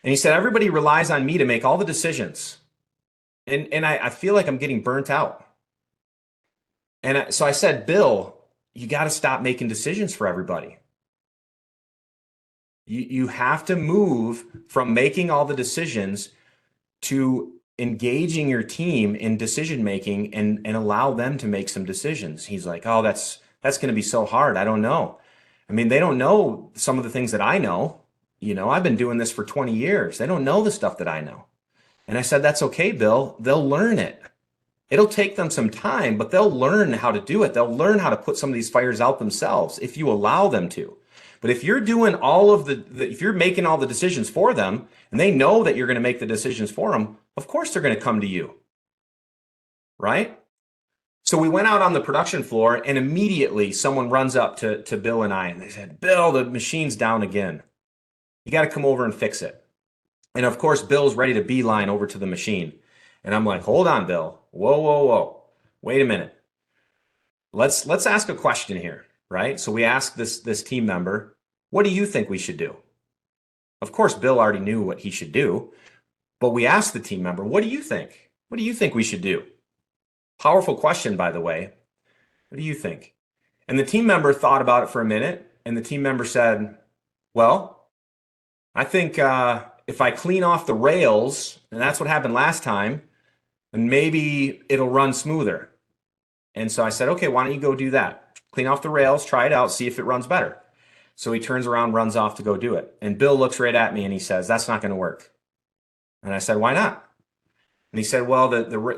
And he said, everybody relies on me to make all the decisions. And I feel like I'm getting burnt out. And so I said, Bill, you got to stop making decisions for everybody. You have to move from making all the decisions to engaging your team in decision making and allow them to make some decisions. He's like, oh, that's going to be so hard. I don't know. I mean, they don't know some of the things that I know. I've been doing this for 20 years. They don't know the stuff that I know. And I said, that's okay, Bill. They'll learn it. It'll take them some time, but they'll learn how to do it. They'll learn how to put some of these fires out themselves if you allow them to. But if you're doing all of if you're making all the decisions for them and they know that you're going to make the decisions for them, of course they're going to come to you. Right? So we went out on the production floor and immediately someone runs up to Bill and I and they said, Bill, the machine's down again. You got to come over and fix it. And of course, Bill's ready to beeline over to the machine. And I'm like, hold on, Bill. Whoa, whoa, whoa. Wait a minute. Let's ask a question here, right? So we asked this team member, what do you think we should do? Of course, Bill already knew what he should do, but we asked the team member, what do you think? What do you think we should do? Powerful question, by the way. What do you think? And the team member thought about it for a minute, and the team member said, well, I think if I clean off the rails, and that's what happened last time, then maybe it'll run smoother. And so I said, okay, why don't you go do that? Clean off the rails, try it out, see if it runs better. So he turns around, runs off to go do it. And Bill looks right at me and he says, that's not going to work. And I said, why not? And he said, well,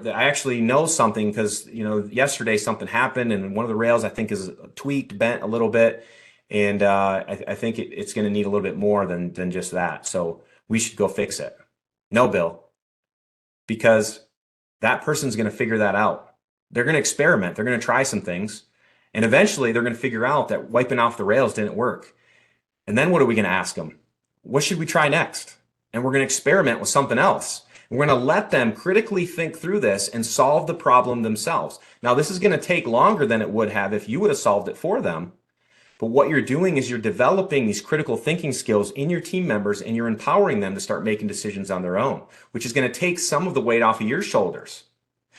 I actually know something because, yesterday something happened and one of the rails I think is tweaked, bent a little bit. And I think it's going to need a little bit more than just that. So we should go fix it. No, Bill, because that person's going to figure that out. They're going to experiment. They're going to try some things. And eventually they're going to figure out that wiping off the rails didn't work. And then what are we going to ask them? What should we try next? And we're going to experiment with something else. We're going to let them critically think through this and solve the problem themselves. Now, this is going to take longer than it would have if you would have solved it for them. But what you're doing is you're developing these critical thinking skills in your team members and you're empowering them to start making decisions on their own, which is going to take some of the weight off of your shoulders.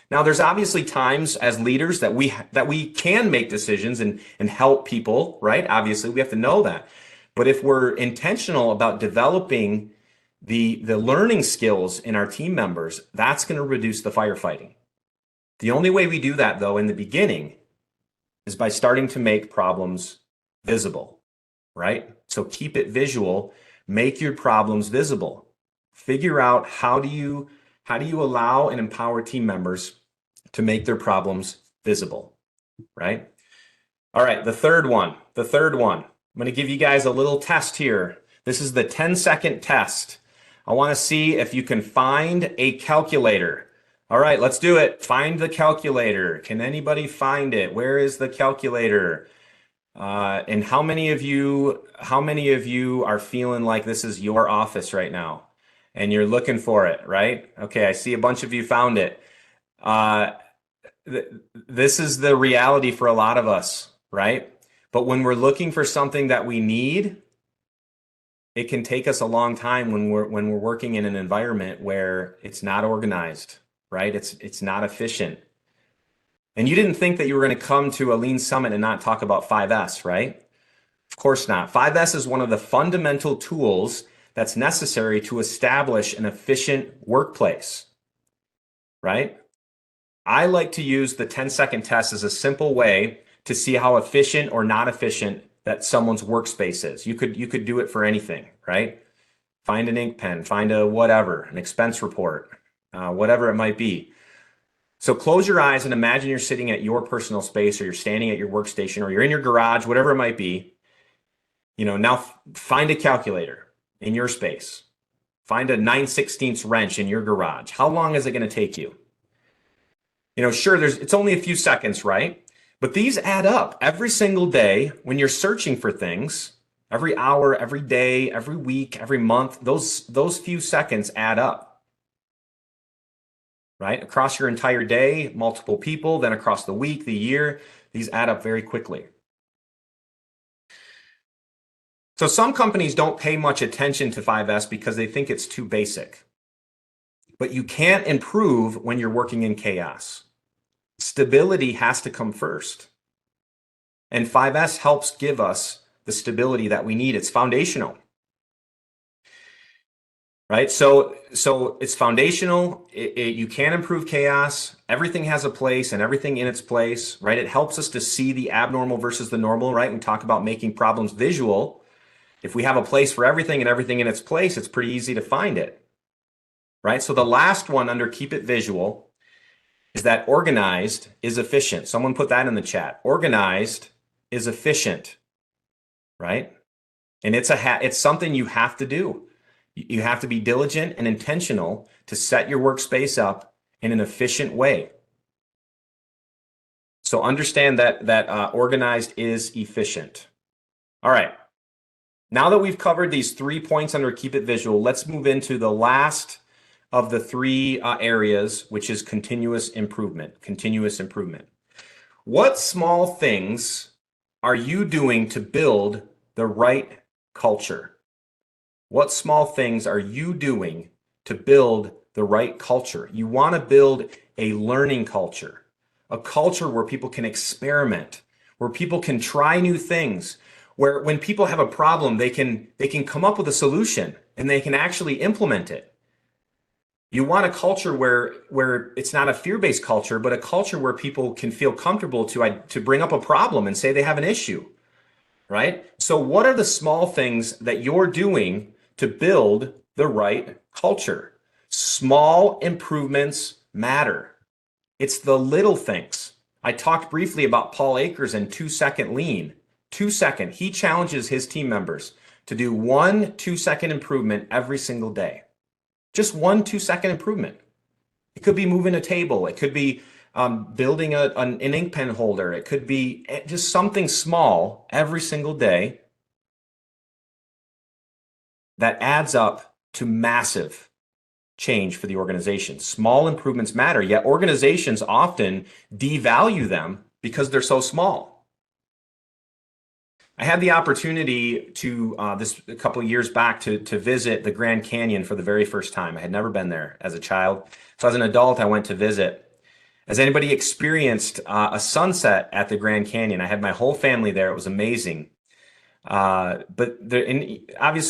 Now, there's obviously times as leaders that we can make decisions and help people, right? Obviously, we have to know that. But if we're intentional about developing the learning skills in our team members, that's going to reduce the firefighting. The only way we do that, though, in the beginning is by starting to make problems visible, right? So keep it visual, make your problems visible. Figure out how do you allow and empower team members to make their problems visible, right? All right, the third one. I'm going to give you guys a little test here. This is the 10-second test. I want to see if you can find a calculator. All right, let's do it. Find the calculator. Can anybody find it? Where is the calculator? And how many of you are feeling like this is your office right now and you're looking for it, right? Okay, I see a bunch of you found it. This is the reality for a lot of us, right? But when we're looking for something that we need, it can take us a long time when we're working in an environment where it's not organized, right? It's not efficient. And you didn't think that you were going to come to a Lean Summit and not talk about 5S, right? Of course not. 5S is one of the fundamental tools that's necessary to establish an efficient workplace, right? I like to use the 10-second test as a simple way to see how efficient or not efficient that someone's workspace is. You could do it for anything, right? Find an ink pen, find a whatever, an expense report, whatever it might be. So close your eyes and imagine you're sitting at your personal space, or you're standing at your workstation, or you're in your garage, whatever it might be. Now find a calculator in your space. Find a 9/16 wrench in your garage. How long is it going to take you? Sure, it's only a few seconds, right? But these add up every single day when you're searching for things, every hour, every day, every week, every month. Those few seconds add up, right? Across your entire day, multiple people, then across the week, the year, these add up very quickly. So some companies don't pay much attention to 5S because they think it's too basic. But you can't improve when you're working in chaos. Stability has to come first. And 5S helps give us the stability that we need. It's foundational. Right? So it's foundational. You can improve chaos. Everything has a place and everything in its place, right? It helps us to see the abnormal versus the normal, right? We talk about making problems visual. If we have a place for everything and everything in its place, it's pretty easy to find it, right? So the last one under keep it visual is that organized is efficient. Someone put that in the chat. Organized is efficient, right? And it's something you have to do. You have to be diligent and intentional to set your workspace up in an efficient way. So understand that organized is efficient. All right. Now that we've covered these 3 points under keep it visual, let's move into the last of the 3 areas, which is continuous improvement. Continuous improvement. What small things are you doing to build the right culture? What small things are you doing to build the right culture? You want to build a learning culture, a culture where people can experiment, where people can try new things, where when people have a problem, they can come up with a solution and they can actually implement it. You want a culture where it's not a fear-based culture, but a culture where people can feel comfortable to bring up a problem and say they have an issue, right? So what are the small things that you're doing to build the right culture? Small improvements matter. It's the little things. I talked briefly about Paul Akers and 2-second lean. 2-second, he challenges his team members to do 1 2-second improvement every single day. Just 1 2-second improvement. It could be moving a table. It could be building an ink pen holder. It could be just something small every single day that adds up to massive change for the organization. Small improvements matter, yet organizations often devalue them because they're so small. I had the opportunity to a couple of years back to visit the Grand Canyon for the very first time. I had never been there as a child. So as an adult, I went to visit. Has anybody experienced a sunset at the Grand Canyon? I had my whole family there. It was amazing. Obviously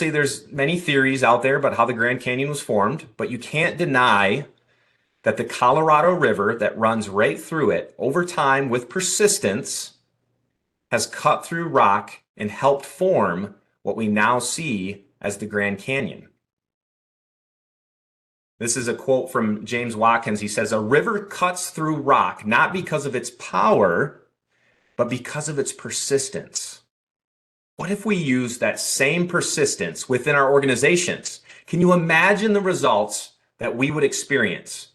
there's many theories out there about how the Grand Canyon was formed, but you can't deny that the Colorado River that runs right through it over time with persistence has cut through rock and helped form what we now see as the Grand Canyon. This is a quote from James Watkins. He says, "A river cuts through rock not because of its power, but because of its persistence." What if we use that same persistence within our organizations? Can you imagine the results that we would experience?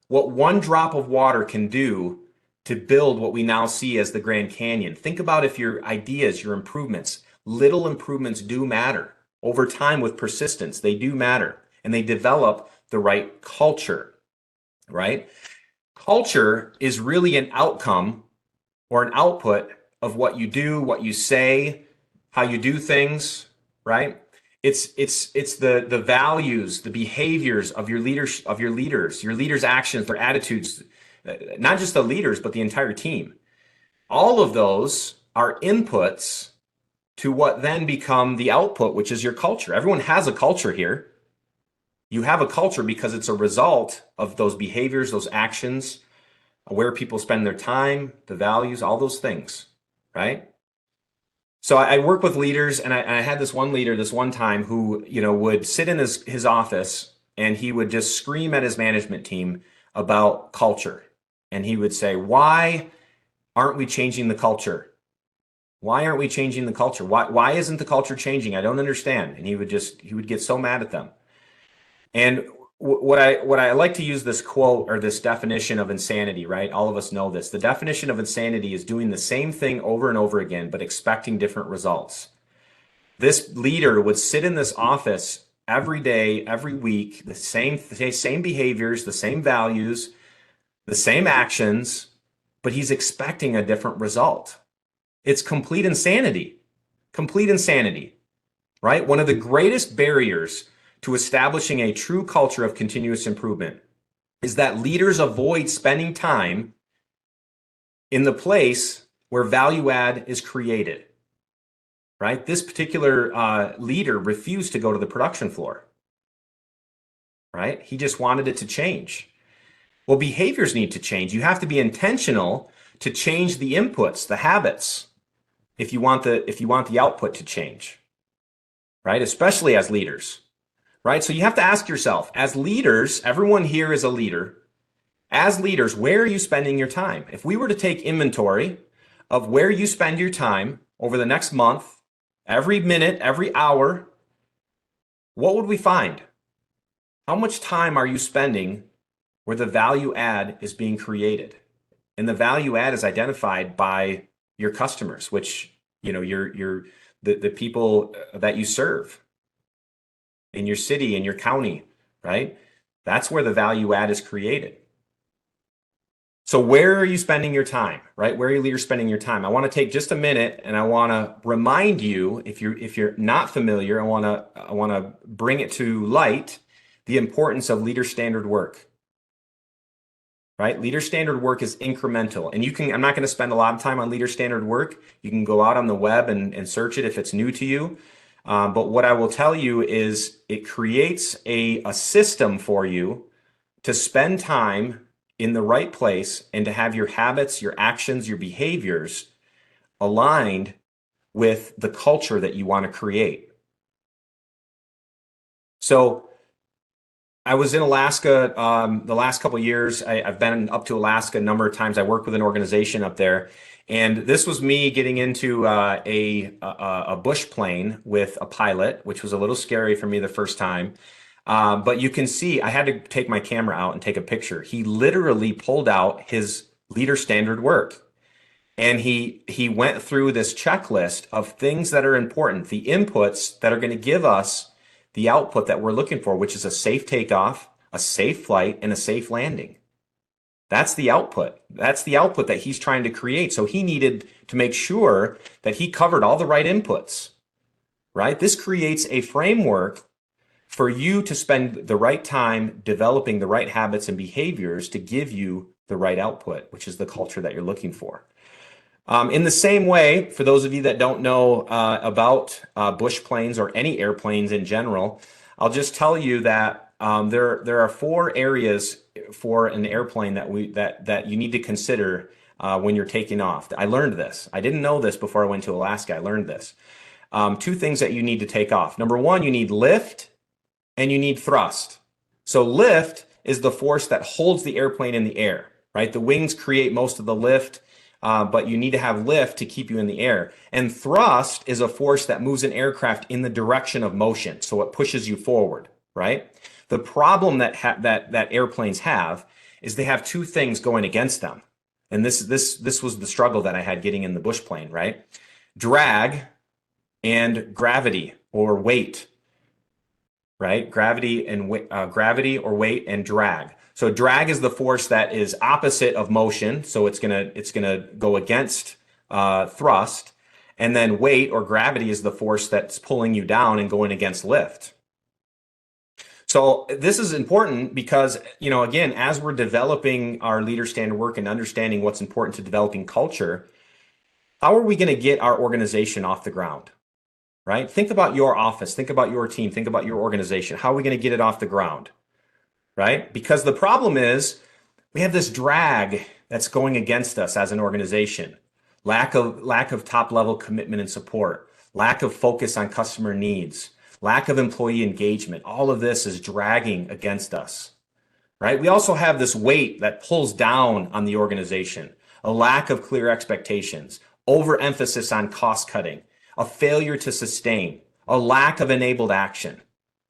What 1 drop of water can do to build what we now see as the Grand Canyon. Think about if your ideas, your improvements, little improvements do matter. Over time with persistence, they do matter, and they develop the right culture, right? Culture is really an outcome or an output of what you do, what you say, how you do things, right? It's the values, the behaviors of your leaders, your leaders' actions, their attitudes, not just the leaders, but the entire team. All of those are inputs to what then become the output, which is your culture. Everyone has a culture here. You have a culture because it's a result of those behaviors, those actions, where people spend their time, the values, all those things, right? So I work with leaders, and I had this one leader this one time who, would sit in his office and he would just scream at his management team about culture. And he would say, "Why aren't we changing the culture? Why aren't we changing the culture? Why isn't the culture changing? I don't understand." And he would get so mad at them. And what I like to use this quote or this definition of insanity, right? All of us know this. The definition of insanity is doing the same thing over and over again, but expecting different results. This leader would sit in this office every day, every week, the same behaviors, the same values, the same actions, but he's expecting a different result. It's complete insanity, right? One of the greatest barriers to establishing a true culture of continuous improvement is that leaders avoid spending time in the place where value add is created, right? This particular leader refused to go to the production floor, right? He just wanted it to change. Well, behaviors need to change. You have to be intentional to change the inputs, the habits, if you want the output to change, right? Especially as leaders. Right? So you have to ask yourself, as leaders, everyone here is a leader. As leaders, where are you spending your time? If we were to take inventory of where you spend your time over the next month, every minute, every hour, what would we find? How much time are you spending where the value add is being created? And the value add is identified by your customers, which, you're the people that you serve in your city, in your county, right? That's where the value add is created. So where are you spending your time, right? Where are your leaders spending your time? I want to take just a minute and I want to remind you, if you're not familiar, I want to bring it to light, the importance of leader standard work, right? Leader standard work is incremental. And I'm not going to spend a lot of time on leader standard work. You can go out on the web and search it if it's new to you. But what I will tell you is it creates a system for you to spend time in the right place and to have your habits, your actions, your behaviors aligned with the culture that you want to create. So I was in Alaska the last couple of years. I've been up to Alaska a number of times. I work with an organization up there. And this was me getting into a bush plane with a pilot, which was a little scary for me the first time. But you can see I had to take my camera out and take a picture. He literally pulled out his leader standard work. And he went through this checklist of things that are important, the inputs that are going to give us the output that we're looking for, which is a safe takeoff, a safe flight, and a safe landing. That's the output. That's the output that he's trying to create. So he needed to make sure that he covered all the right inputs, right? This creates a framework for you to spend the right time developing the right habits and behaviors to give you the right output, which is the culture that you're looking for. In the same way, for those of you that don't know about bush planes or any airplanes in general, I'll just tell you that there are 4 areas for an airplane that you need to consider when you're taking off. I learned this. I didn't know this before I went to Alaska. I learned this. 2 things that you need to take off. Number 1, you need lift and you need thrust. So lift is the force that holds the airplane in the air, right? The wings create most of the lift. But you need to have lift to keep you in the air. And thrust is a force that moves an aircraft in the direction of motion, so it pushes you forward, right? The problem that airplanes have is they have 2 things going against them. And this was the struggle that I had getting in the bush plane, right? Drag and gravity or weight, right? Gravity or weight and drag. So drag is the force that is opposite of motion, so it's gonna go against thrust, and then weight or gravity is the force that's pulling you down and going against lift. So this is important because, again, as we're developing our leader standard work and understanding what's important to developing culture, how are we going to get our organization off the ground, right? Think about your office, think about your team, think about your organization. How are we going to get it off the ground, right? Because the problem is we have this drag that's going against us as an organization. Lack of top level commitment and support, lack of focus on customer needs, lack of employee engagement. All of this is dragging against us, right? We also have this weight that pulls down on the organization, a lack of clear expectations, overemphasis on cost cutting, a failure to sustain, a lack of enabled action,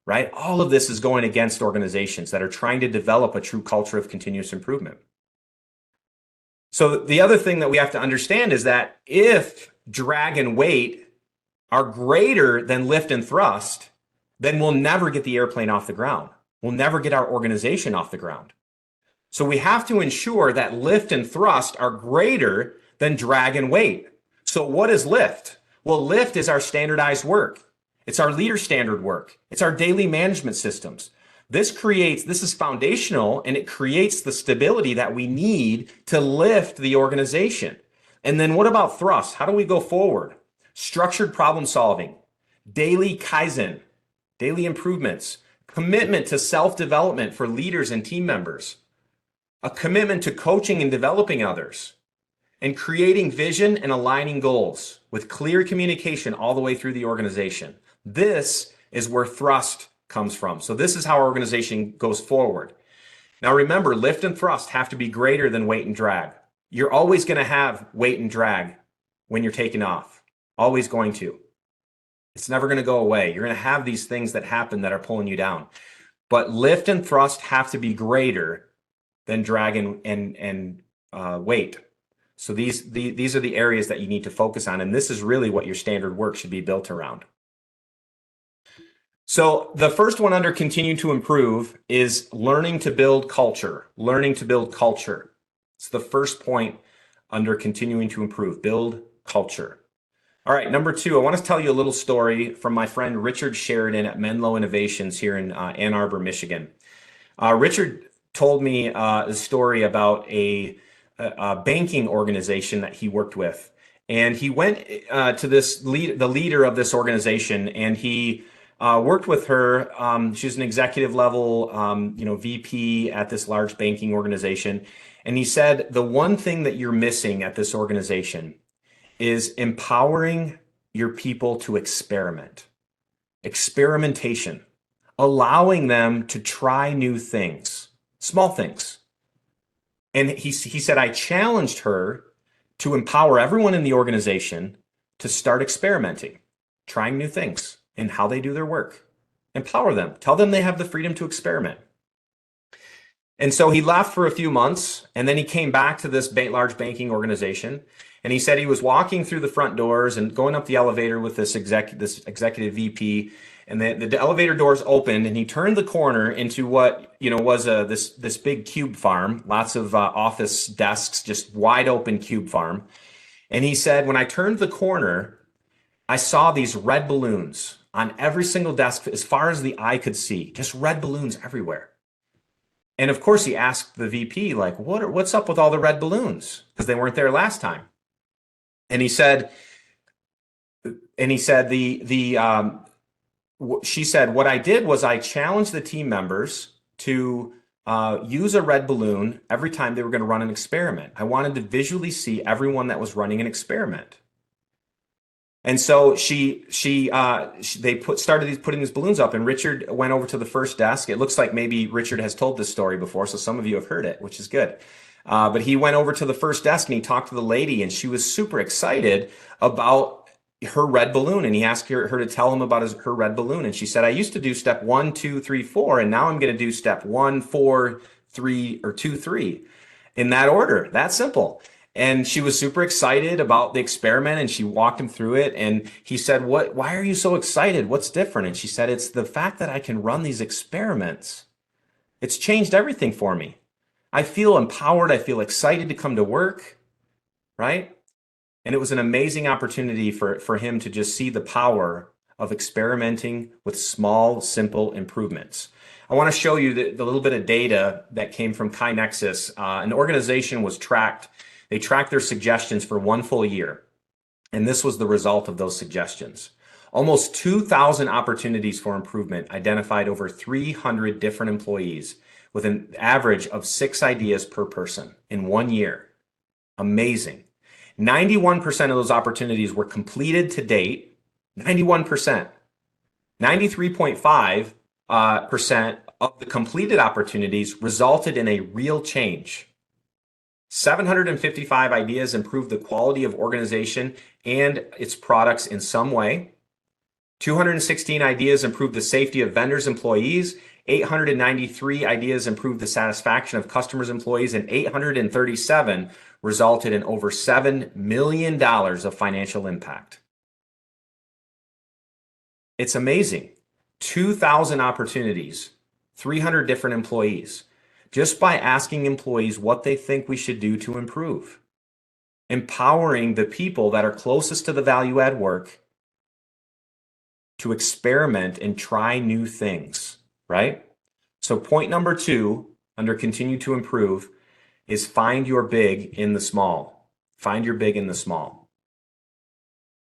right? All of this is going against organizations that are trying to develop a true culture of continuous improvement. So the other thing that we have to understand is that if drag and weight are greater than lift and thrust, then we'll never get the airplane off the ground. We'll never get our organization off the ground. So we have to ensure that lift and thrust are greater than drag and weight. So what is lift? Well, lift is our standardized work. It's our leader standard work. It's our daily management systems. This is foundational, and it creates the stability that we need to lift the organization. And then what about thrust? How do we go forward? Structured problem solving, daily Kaizen, daily improvements, commitment to self-development for leaders and team members, a commitment to coaching and developing others, and creating vision and aligning goals with clear communication all the way through the organization. This is where thrust comes from. So this is how our organization goes forward. Now remember, lift and thrust have to be greater than weight and drag. You're always going to have weight and drag when you're taking off. Always going to. It's never going to go away. You're going to have these things that happen that are pulling you down. But lift and thrust have to be greater than drag and weight. So these are the areas that you need to focus on. And this is really what your standard work should be built around. So the first one under continue to improve is learning to build culture. Learning to build culture. It's the first point under continuing to improve. Build culture. All right, number 2, I want to tell you a little story from my friend Richard Sheridan at Menlo Innovations here in Ann Arbor, Michigan. Richard told me a story about a banking organization that he worked with. And he went to the leader of this organization, and he worked with her. She's an executive level, VP at this large banking organization. And he said, the one thing that you're missing at this organization is empowering your people to experiment. Experimentation, allowing them to try new things, small things. And he said, I challenged her to empower everyone in the organization to start experimenting, trying new things in how they do their work. Empower them. Tell them they have the freedom to experiment. And so he left for a few months, and then he came back to this large banking organization. And he said he was walking through the front doors and going up the elevator with this executive VP, and the elevator doors opened, and he turned the corner into what was this big cube farm, lots of office desks, just wide open cube farm. And he said, when I turned the corner, I saw these red balloons on every single desk as far as the eye could see, just red balloons everywhere. And of course, he asked the VP, like, what's up with all the red balloons? Because they weren't there last time. And he said, she said, what I did was I challenged the team members to use a red balloon every time they were going to run an experiment. I wanted to visually see everyone that was running an experiment. And so they started putting these balloons up, and Richard went over to the first desk. It looks like maybe Richard has told this story before, so some of you have heard it, which is good. But he went over to the first desk and he talked to the lady, and she was super excited about her red balloon. And he asked her to tell him about her red balloon. And she said, I used to do step 1, 2, 3, 4, and now I'm going to do step 1, 4, 3, or 2, 3 in that order. That simple. And she was super excited about the experiment, and she walked him through it. And he said, why are you so excited? What's different? And she said, it's the fact that I can run these experiments. It's changed everything for me. I feel empowered. I feel excited to come to work, right? And it was an amazing opportunity for him to just see the power of experimenting with small, simple improvements. I want to show you the little bit of data that came from KaiNexus. An organization was tracked. They tracked their suggestions for 1 full year. And this was the result of those suggestions. Almost 2,000 opportunities for improvement identified over 300 different employees with an average of 6 ideas per person in 1 year. Amazing. 91% of those opportunities were completed to date. 91%. 93.5% of the completed opportunities resulted in a real change. 755 ideas improved the quality of organization and its products in some way. 216 ideas improved the safety of vendors, employees. 893 ideas improved the satisfaction of customers, employees, and 837 resulted in over $7 million of financial impact. It's amazing. 2,000 opportunities, 300 different employees, just by asking employees what they think we should do to improve. Empowering the people that are closest to the value add work to experiment and try new things, right? So point number 2 under continue to improve is find your big in the small. Find your big in the small.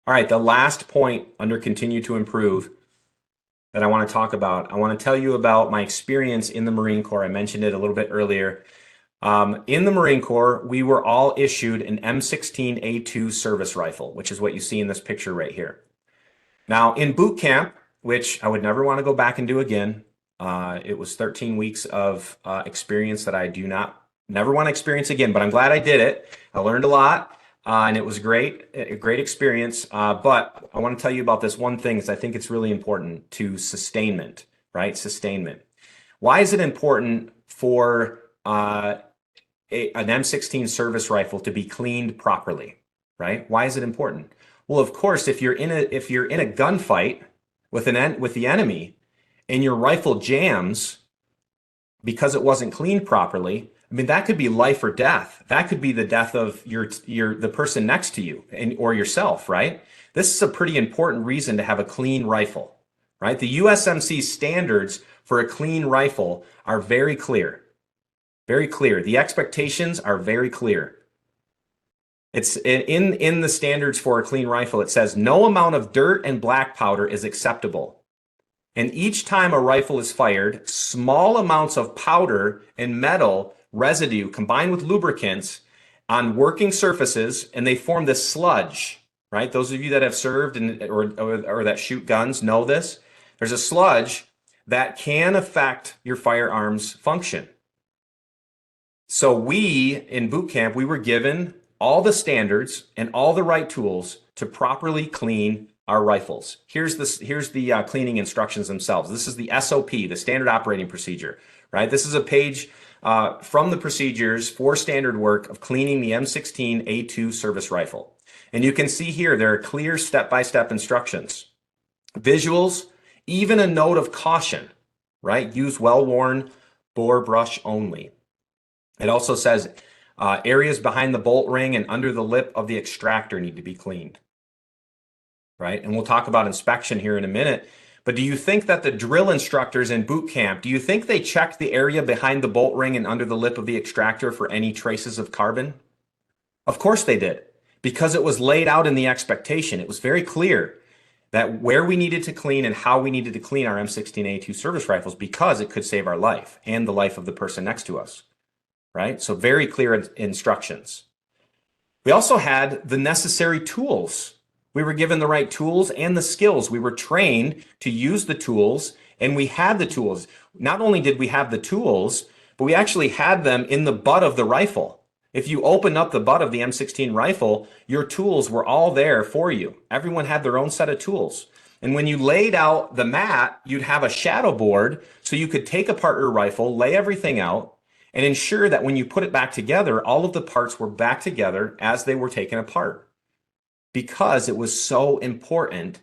All right, the last point under continue to improve that I want to talk about, I want to tell you about my experience in the Marine Corps. I mentioned it a little bit earlier. In the Marine Corps, we were all issued an M16A2 service rifle, which is what you see in this picture right here. Now, in boot camp, which I would never want to go back and do again, it was 13 weeks of experience that I never want to experience again, but I'm glad I did it. I learned a lot, and it was great, a great experience. But I want to tell you about this one thing, because I think it's really important to sustainment, right? Sustainment. Why is it important for an M16 service rifle to be cleaned properly, right? Why is it important? Well, of course, if you're in a gunfight with the enemy and your rifle jams because it wasn't cleaned properly, I mean, that could be life or death. That could be the death of the person next to you or yourself, right? This is a pretty important reason to have a clean rifle, right? The USMC standards for a clean rifle are very clear. Very clear. The expectations are very clear. It's in the standards for a clean rifle. It says no amount of dirt and black powder is acceptable. And each time a rifle is fired, small amounts of powder and metal residue combined with lubricants on working surfaces, and they form this sludge, right? Those of you that have served or that shoot guns know this. There's a sludge that can affect your firearms function. So we, in boot camp, we were given all the standards and all the right tools to properly clean our rifles. Here's the cleaning instructions themselves. This is the SOP, the standard operating procedure, right? This is a page from the procedures for standard work of cleaning the M16A2 service rifle. And you can see here, there are clear step-by-step instructions, visuals, even a note of caution, right? Use well-worn bore brush only. It also says areas behind the bolt ring and under the lip of the extractor need to be cleaned, right? And we'll talk about inspection here in a minute. But do you think that the drill instructors in boot camp, do you think they checked the area behind the bolt ring and under the lip of the extractor for any traces of carbon? Of course they did, because it was laid out in the expectation. It was very clear that where we needed to clean and how we needed to clean our M16A2 service rifles, because it could save our life and the life of the person next to us, right? So very clear instructions. We also had the necessary tools. We were given the right tools and the skills. We were trained to use the tools, and we had the tools. Not only did we have the tools, but we actually had them in the butt of the rifle. If you open up the butt of the M16 rifle, your tools were all there for you. Everyone had their own set of tools. And when you laid out the mat, you'd have a shadow board so you could take apart your rifle, lay everything out, and ensure that when you put it back together, all of the parts were back together as they were taken apart. Because it was so important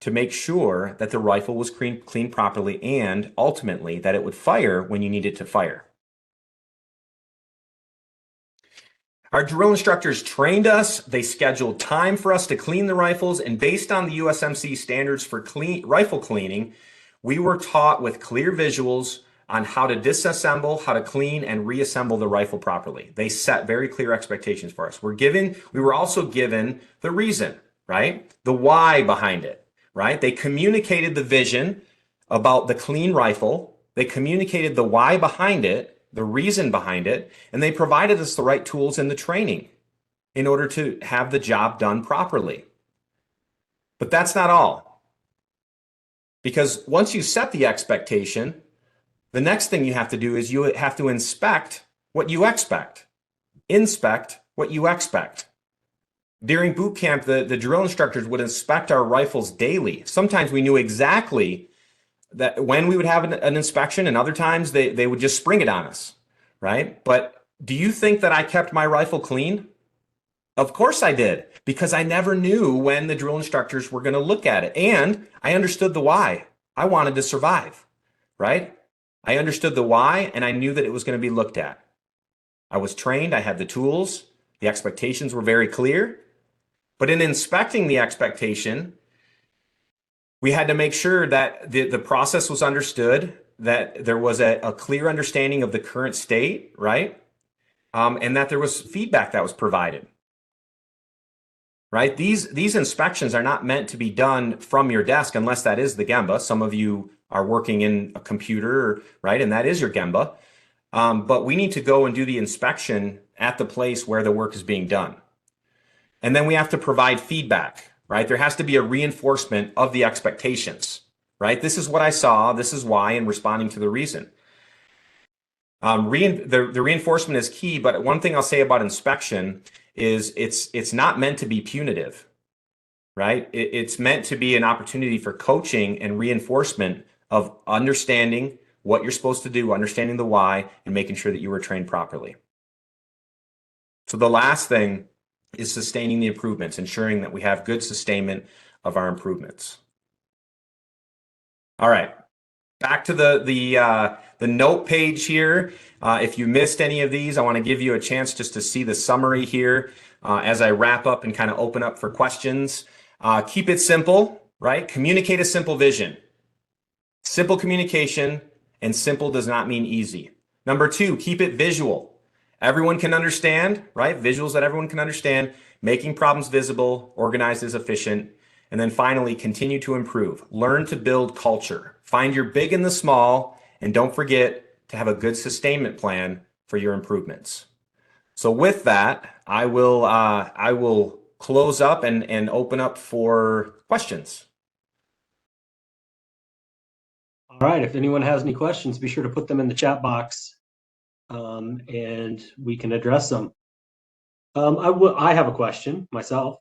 to make sure that the rifle was cleaned properly and ultimately that it would fire when you needed to fire. Our drill instructors trained us, they scheduled time for us to clean the rifles, and based on the USMC standards for rifle cleaning, we were taught with clear visuals on how to disassemble, how to clean and reassemble the rifle properly. They set very clear expectations for us. We were also given the reason, right? The why behind it, right? They communicated the vision about the clean rifle. They communicated the why behind it, the reason behind it, and they provided us the right tools in the training in order to have the job done properly. But that's not all. Because once you set the expectation, the next thing you have to do is you have to inspect what you expect. Inspect what you expect. During boot camp, the drill instructors would inspect our rifles daily. Sometimes we knew exactly that when we would have an inspection, and other times they would just spring it on us, right? But do you think that I kept my rifle clean? Of course I did, because I never knew when the drill instructors were going to look at it. And I understood the why. I wanted to survive, right? I understood the why, and I knew that it was going to be looked at. I was trained, I had the tools, the expectations were very clear. But in inspecting the expectation, we had to make sure that the process was understood, that there was a clear understanding of the current state, right? And that there was feedback that was provided, right? These inspections are not meant to be done from your desk unless that is the Gemba. Some of you are working in a computer, right? And that is your Gemba. But we need to go and do the inspection at the place where the work is being done. And then we have to provide feedback, right? There has to be a reinforcement of the expectations, right? This is what I saw. This is why, and responding to the reason. The reinforcement is key, but one thing I'll say about inspection is it's not meant to be punitive, right? It's meant to be an opportunity for coaching and reinforcement of understanding what you're supposed to do, understanding the why, and making sure that you were trained properly. So the last thing is sustaining the improvements, ensuring that we have good sustainment of our improvements. All right, back to the note page here. If you missed any of these, I want to give you a chance just to see the summary here as I wrap up and kind of open up for questions. Keep it simple, right? Communicate a simple vision. Simple communication, and simple does not mean easy. Number 2, keep it visual. Everyone can understand, right? Visuals that everyone can understand, making problems visible, organized as efficient. And then finally, continue to improve. Learn to build culture. Find your big and the small, and don't forget to have a good sustainment plan for your improvements. So with that, I will close up and open up for questions. All right, if anyone has any questions, be sure to put them in the chat box. And we can address them. I have a question myself.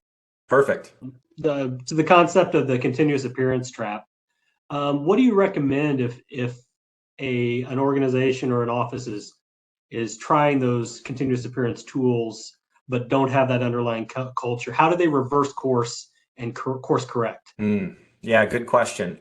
Perfect. To the concept of the continuous appearance trap. What do you recommend if an organization or an office is trying those continuous appearance tools but don't have that underlying culture? How do they reverse course and course correct? Yeah, good question.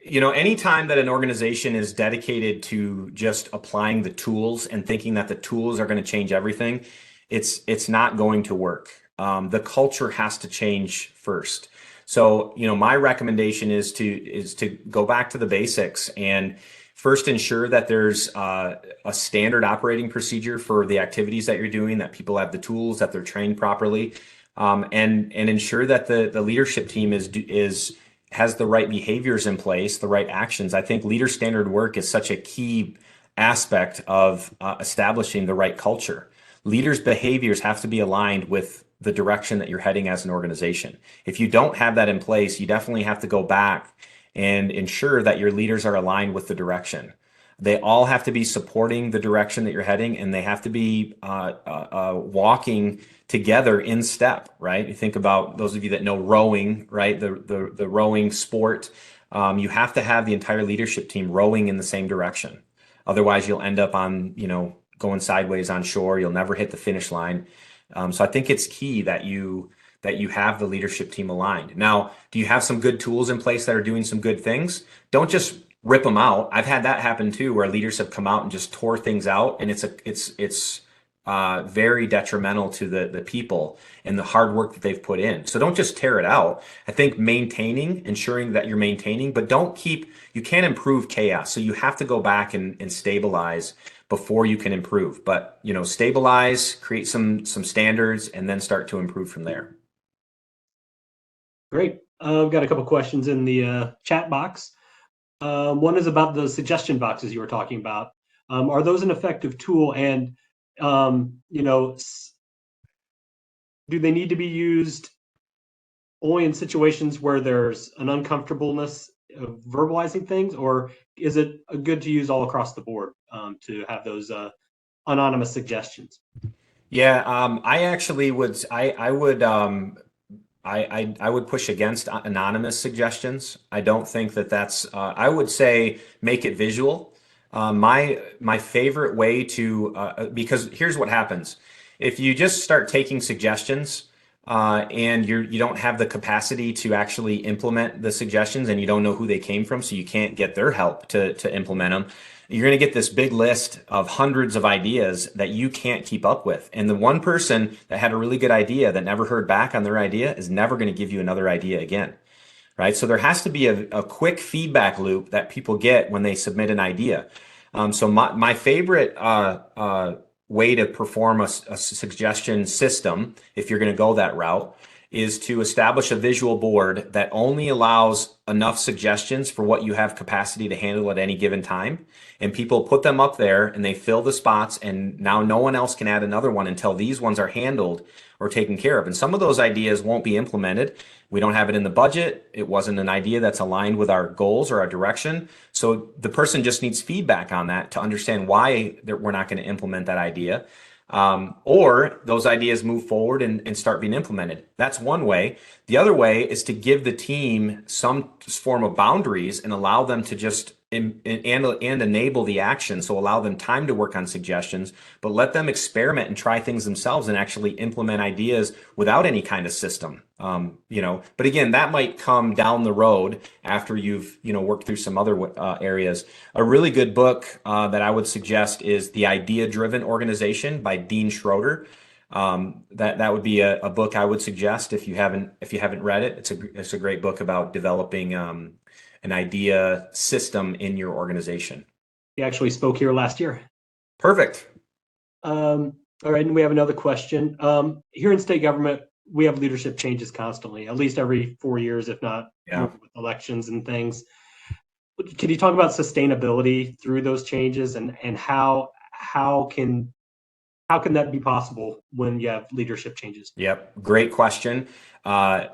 Anytime that an organization is dedicated to just applying the tools and thinking that the tools are going to change everything, it's not going to work. The culture has to change first. So, my recommendation is to go back to the basics and first ensure that there's a standard operating procedure for the activities that you're doing, that people have the tools, that they're trained properly, and ensure that the leadership team has the right behaviors in place, the right actions. I think leader standard work is such a key aspect of establishing the right culture. Leaders' behaviors have to be aligned with the direction that you're heading as an organization. If you don't have that in place, you definitely have to go back and ensure that your leaders are aligned with the direction. They all have to be supporting the direction that you're heading, and they have to be walking together in step, right? You think about those of you that know rowing, right? The rowing sport. You have to have the entire leadership team rowing in the same direction. Otherwise, you'll end up on, going sideways on shore. You'll never hit the finish line. So I think it's key that you have the leadership team aligned. Now, do you have some good tools in place that are doing some good things? Don't just rip them out. I've had that happen too, where leaders have come out and just tore things out, and it's very detrimental to the people and the hard work that they've put in. So don't just tear it out. I think ensuring that you're maintaining, but you can't improve chaos. So you have to go back and stabilize before you can improve. But, stabilize, create some standards, and then start to improve from there. Great. I've got a couple questions in the chat box. One is about the suggestion boxes you were talking about. Are those an effective tool? And, do they need to be used only in situations where there's an uncomfortableness of verbalizing things, or is it good to use all across the board to have those anonymous suggestions? Yeah, I actually would. I would push against anonymous suggestions. I don't think that's. I would say make it visual. My favorite way because here's what happens: if you just start taking suggestions and you don't have the capacity to actually implement the suggestions, and you don't know who they came from, so you can't get their help to implement them. You're going to get this big list of hundreds of ideas that you can't keep up with. And the one person that had a really good idea that never heard back on their idea is never going to give you another idea again. Right? So there has to be a quick feedback loop that people get when they submit an idea. So my favorite way to perform a suggestion system, if you're going to go that route, is to establish a visual board that only allows enough suggestions for what you have capacity to handle at any given time. And people put them up there and they fill the spots, and now no one else can add another one until these ones are handled or taken care of. And some of those ideas won't be implemented. We don't have it in the budget. It wasn't an idea that's aligned with our goals or our direction. So the person just needs feedback on that to understand why we're not going to implement that idea. Or those ideas move forward and start being implemented. That's one way. The other way is to give the team some form of boundaries and allow them to just and enable the action. So allow them time to work on suggestions, but let them experiment and try things themselves and actually implement ideas without any kind of system. But again, that might come down the road after you've, worked through some other areas. A really good book that I would suggest is The Idea-Driven Organization by Dean Schroeder. That would be a book I would suggest if you haven't read it. It's a great book about developing an idea system in your organization. He actually spoke here last year. Perfect. All right, and we have another question. Here in state government, we have leadership changes constantly, at least every 4 years, if not with elections and things. Can you talk about sustainability through those changes, and how can that be possible when you have leadership changes? Yep, great question.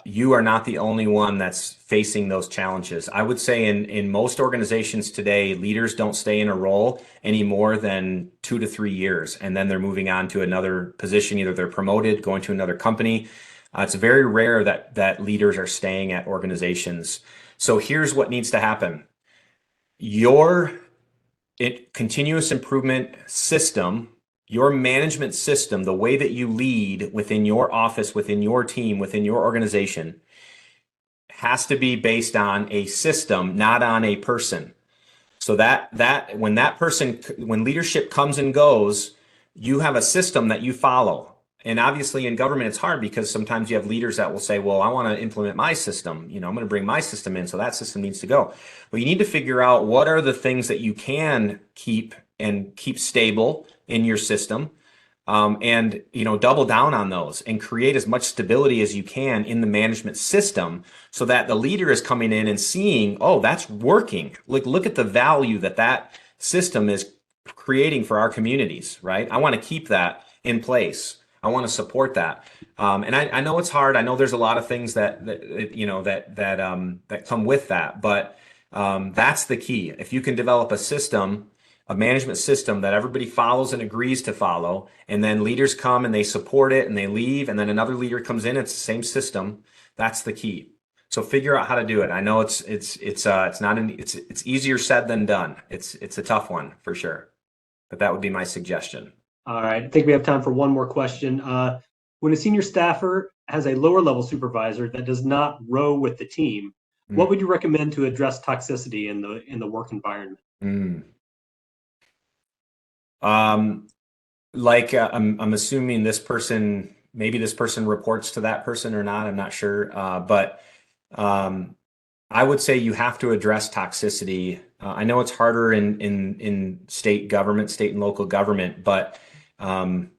You are not the only one that's facing those challenges. I would say in most organizations today, leaders don't stay in a role any more than 2 to 3 years, and then they're moving on to another position. Either they're promoted, going to another company. It's very rare that leaders are staying at organizations. So here's what needs to happen. Your continuous improvement system, your management system, the way that you lead within your office, within your team, within your organization, has to be based on a system, not on a person. So that when leadership comes and goes, you have a system that you follow. And obviously in government, it's hard because sometimes you have leaders that will say, well, I want to implement my system. I'm going to bring my system in. So that system needs to go. Well, you need to figure out what are the things that you can keep stable in your system. And double down on those and create as much stability as you can in the management system so that the leader is coming in and seeing, oh, that's working. Look at the value that system is creating for our communities, right? I want to keep that in place. I want to support that. And I know it's hard. I know there's a lot of things that come with that, but that's the key. If you can develop a management system that everybody follows and agrees to follow, and then leaders come and they support it and they leave, and then another leader comes in, it's the same system. That's the key. So figure out how to do it. I know it's easier said than done. It's a tough one for sure, but that would be my suggestion. All right, I think we have time for one more question. When a senior staffer has a lower level supervisor that does not row with the team, what would you recommend to address toxicity in the work environment? like I'm assuming this person, maybe this person reports to that person or not. I'm not sure, but um, I would say you have to address toxicity. I know it's harder in state government, state and local government, but um,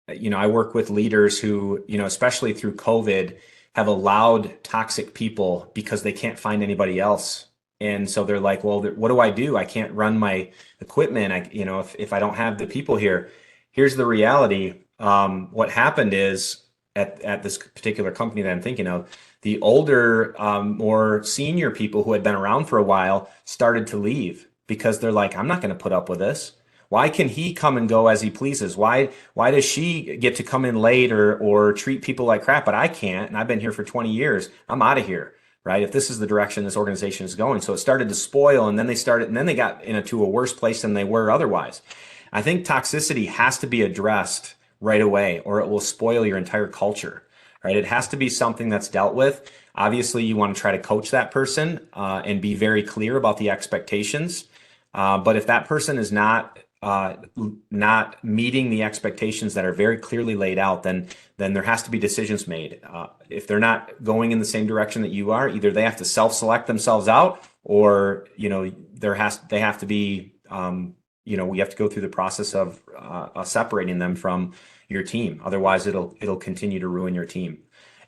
I work with leaders who, especially through COVID, have allowed toxic people because they can't find anybody else. And so they're like, well, what do I do? I can't run my equipment. If I don't have the people here. Here's the reality. What happened is at this particular company that I'm thinking of, the older, more senior people who had been around for a while started to leave because they're like, I'm not going to put up with this. Why can he come and go as he pleases? Why does she get to come in late or treat people like crap, but I can't? And I've been here for 20 years. I'm out of here, right? If this is the direction this organization is going. So it started to spoil, and then they got into a worse place than they were otherwise. I think toxicity has to be addressed right away, or it will spoil your entire culture, right? It has to be something that's dealt with. Obviously, you want to try to coach that person and be very clear about the expectations. But if that person is not meeting the expectations that are very clearly laid out, then there has to be decisions made. If they're not going in the same direction that you are, either they have to self-select themselves out, or they have to be we have to go through the process of separating them from your team. Otherwise, it'll continue to ruin your team,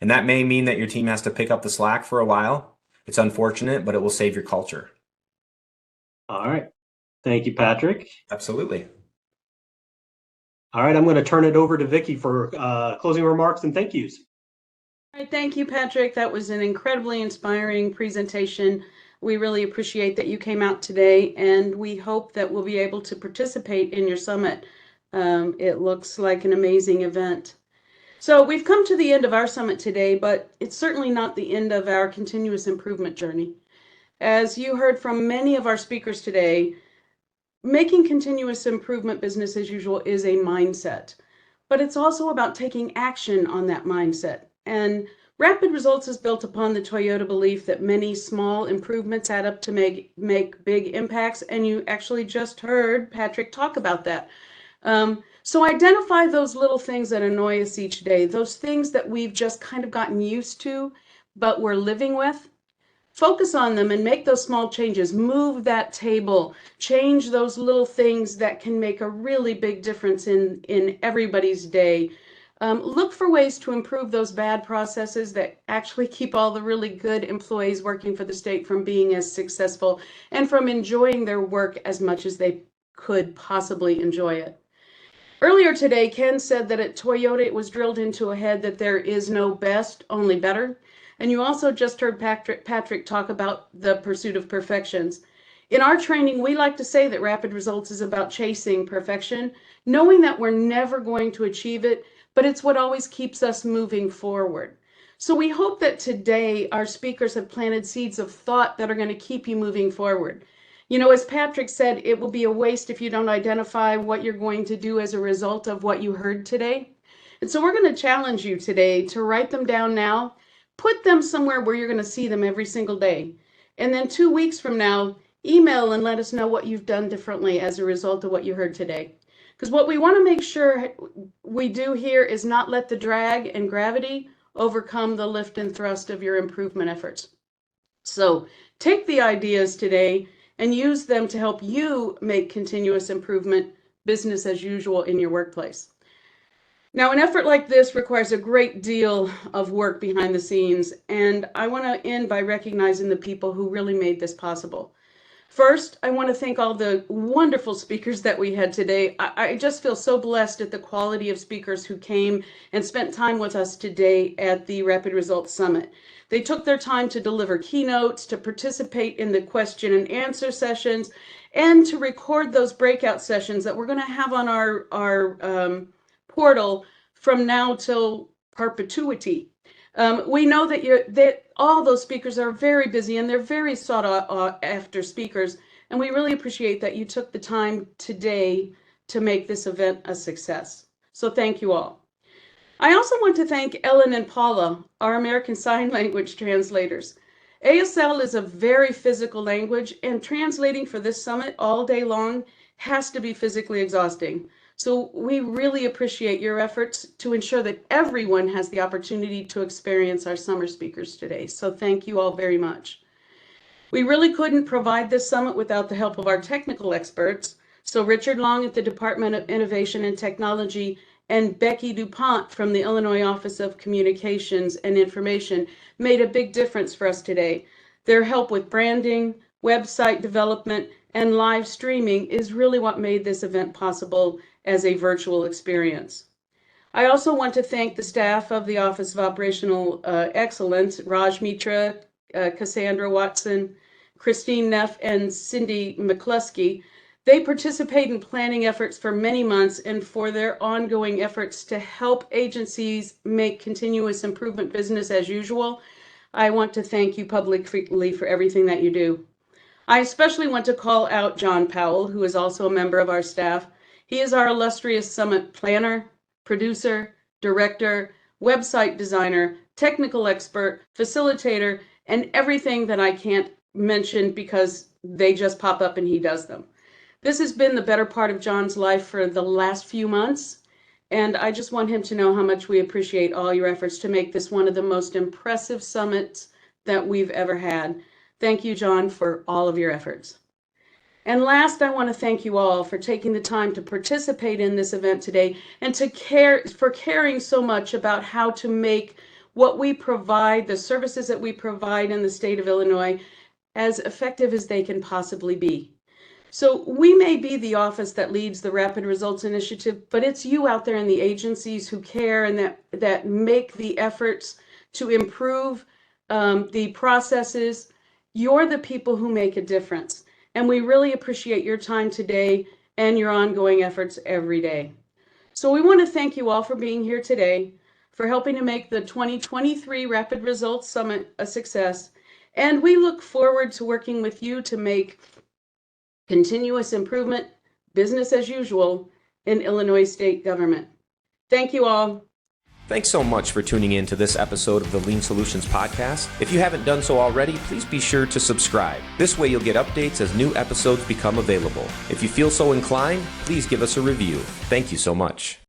and that may mean that your team has to pick up the slack for a while. It's unfortunate, but it will save your culture. All right. Thank you, Patrick. Absolutely. All right, I'm going to turn it over to Vicki for closing remarks and thank yous. All right, thank you, Patrick. That was an incredibly inspiring presentation. We really appreciate that you came out today, and we hope that we'll be able to participate in your summit. It looks like an amazing event. So we've come to the end of our summit today, but it's certainly not the end of our continuous improvement journey. As you heard from many of our speakers today, making continuous improvement business as usual is a mindset, but it's also about taking action on that mindset. And Rapid Results is built upon the Toyota belief that many small improvements add up to make big impacts. And you actually just heard Patrick talk about that. So identify those little things that annoy us each day, those things that we've just kind of gotten used to, but we're living with. Focus on them and make those small changes. Move that table, change those little things that can make a really big difference in everybody's day. Look for ways to improve those bad processes that actually keep all the really good employees working for the state from being as successful and from enjoying their work as much as they could possibly enjoy it. Earlier today, Ken said that at Toyota it was drilled into a head that there is no best, only better. And you also just heard Patrick talk about the pursuit of perfections. In our training, we like to say that Rapid Results is about chasing perfection, knowing that we're never going to achieve it, but it's what always keeps us moving forward. So we hope that today our speakers have planted seeds of thought that are going to keep you moving forward. As Patrick said, it will be a waste if you don't identify what you're going to do as a result of what you heard today. And so we're going to challenge you today to write them down now. Put them somewhere where you're going to see them every single day. And then 2 weeks from now, email and let us know what you've done differently as a result of what you heard today. Because what we want to make sure we do here is not let the drag and gravity overcome the lift and thrust of your improvement efforts. So take the ideas today and use them to help you make continuous improvement business as usual in your workplace. Now, an effort like this requires a great deal of work behind the scenes, and I want to end by recognizing the people who really made this possible. First, I want to thank all the wonderful speakers that we had today. I just feel so blessed at the quality of speakers who came and spent time with us today at the Rapid Results Summit. They took their time to deliver keynotes, to participate in the question and answer sessions, and to record those breakout sessions that we're going to have on our portal from now till perpetuity. We know that all those speakers are very busy and they're very sought after speakers, and we really appreciate that you took the time today to make this event a success. So thank you all. I also want to thank Ellen and Paula, our American Sign Language translators. ASL is a very physical language, and translating for this summit all day long has to be physically exhausting. So we really appreciate your efforts to ensure that everyone has the opportunity to experience our summer speakers today. So thank you all very much. We really couldn't provide this summit without the help of our technical experts. So Richard Long at the Department of Innovation and Technology and Becky DuPont from the Illinois Office of Communications and Information made a big difference for us today. Their help with branding, website development, and live streaming is really what made this event possible as a virtual experience. I also want to thank the staff of the Office of Operational Excellence, Raj Mitra, Cassandra Watson, Christine Neff, and Cindy McCluskey. They participate in planning efforts for many months and for their ongoing efforts to help agencies make continuous improvement business as usual. I want to thank you publicly for everything that you do. I especially want to call out John Powell, who is also a member of our staff. He is our illustrious summit planner, producer, director, website designer, technical expert, facilitator, and everything that I can't mention because they just pop up and he does them. This has been the better part of John's life for the last few months, and I just want him to know how much we appreciate all your efforts to make this one of the most impressive summits that we've ever had. Thank you, John, for all of your efforts. And last, I want to thank you all for taking the time to participate in this event today and for caring so much about how to make what we provide, the services that we provide in the state of Illinois, as effective as they can possibly be. So we may be the office that leads the Rapid Results Initiative, but it's you out there in the agencies who care and that make the efforts to improve the processes. You're the people who make a difference. And we really appreciate your time today and your ongoing efforts every day. So we want to thank you all for being here today, for helping to make the 2023 Rapid Results Summit a success. And we look forward to working with you to make continuous improvement, business as usual, in Illinois state government. Thank you all. Thanks so much for tuning in to this episode of the Lean Solutions Podcast. If you haven't done so already, please be sure to subscribe. This way you'll get updates as new episodes become available. If you feel so inclined, please give us a review. Thank you so much.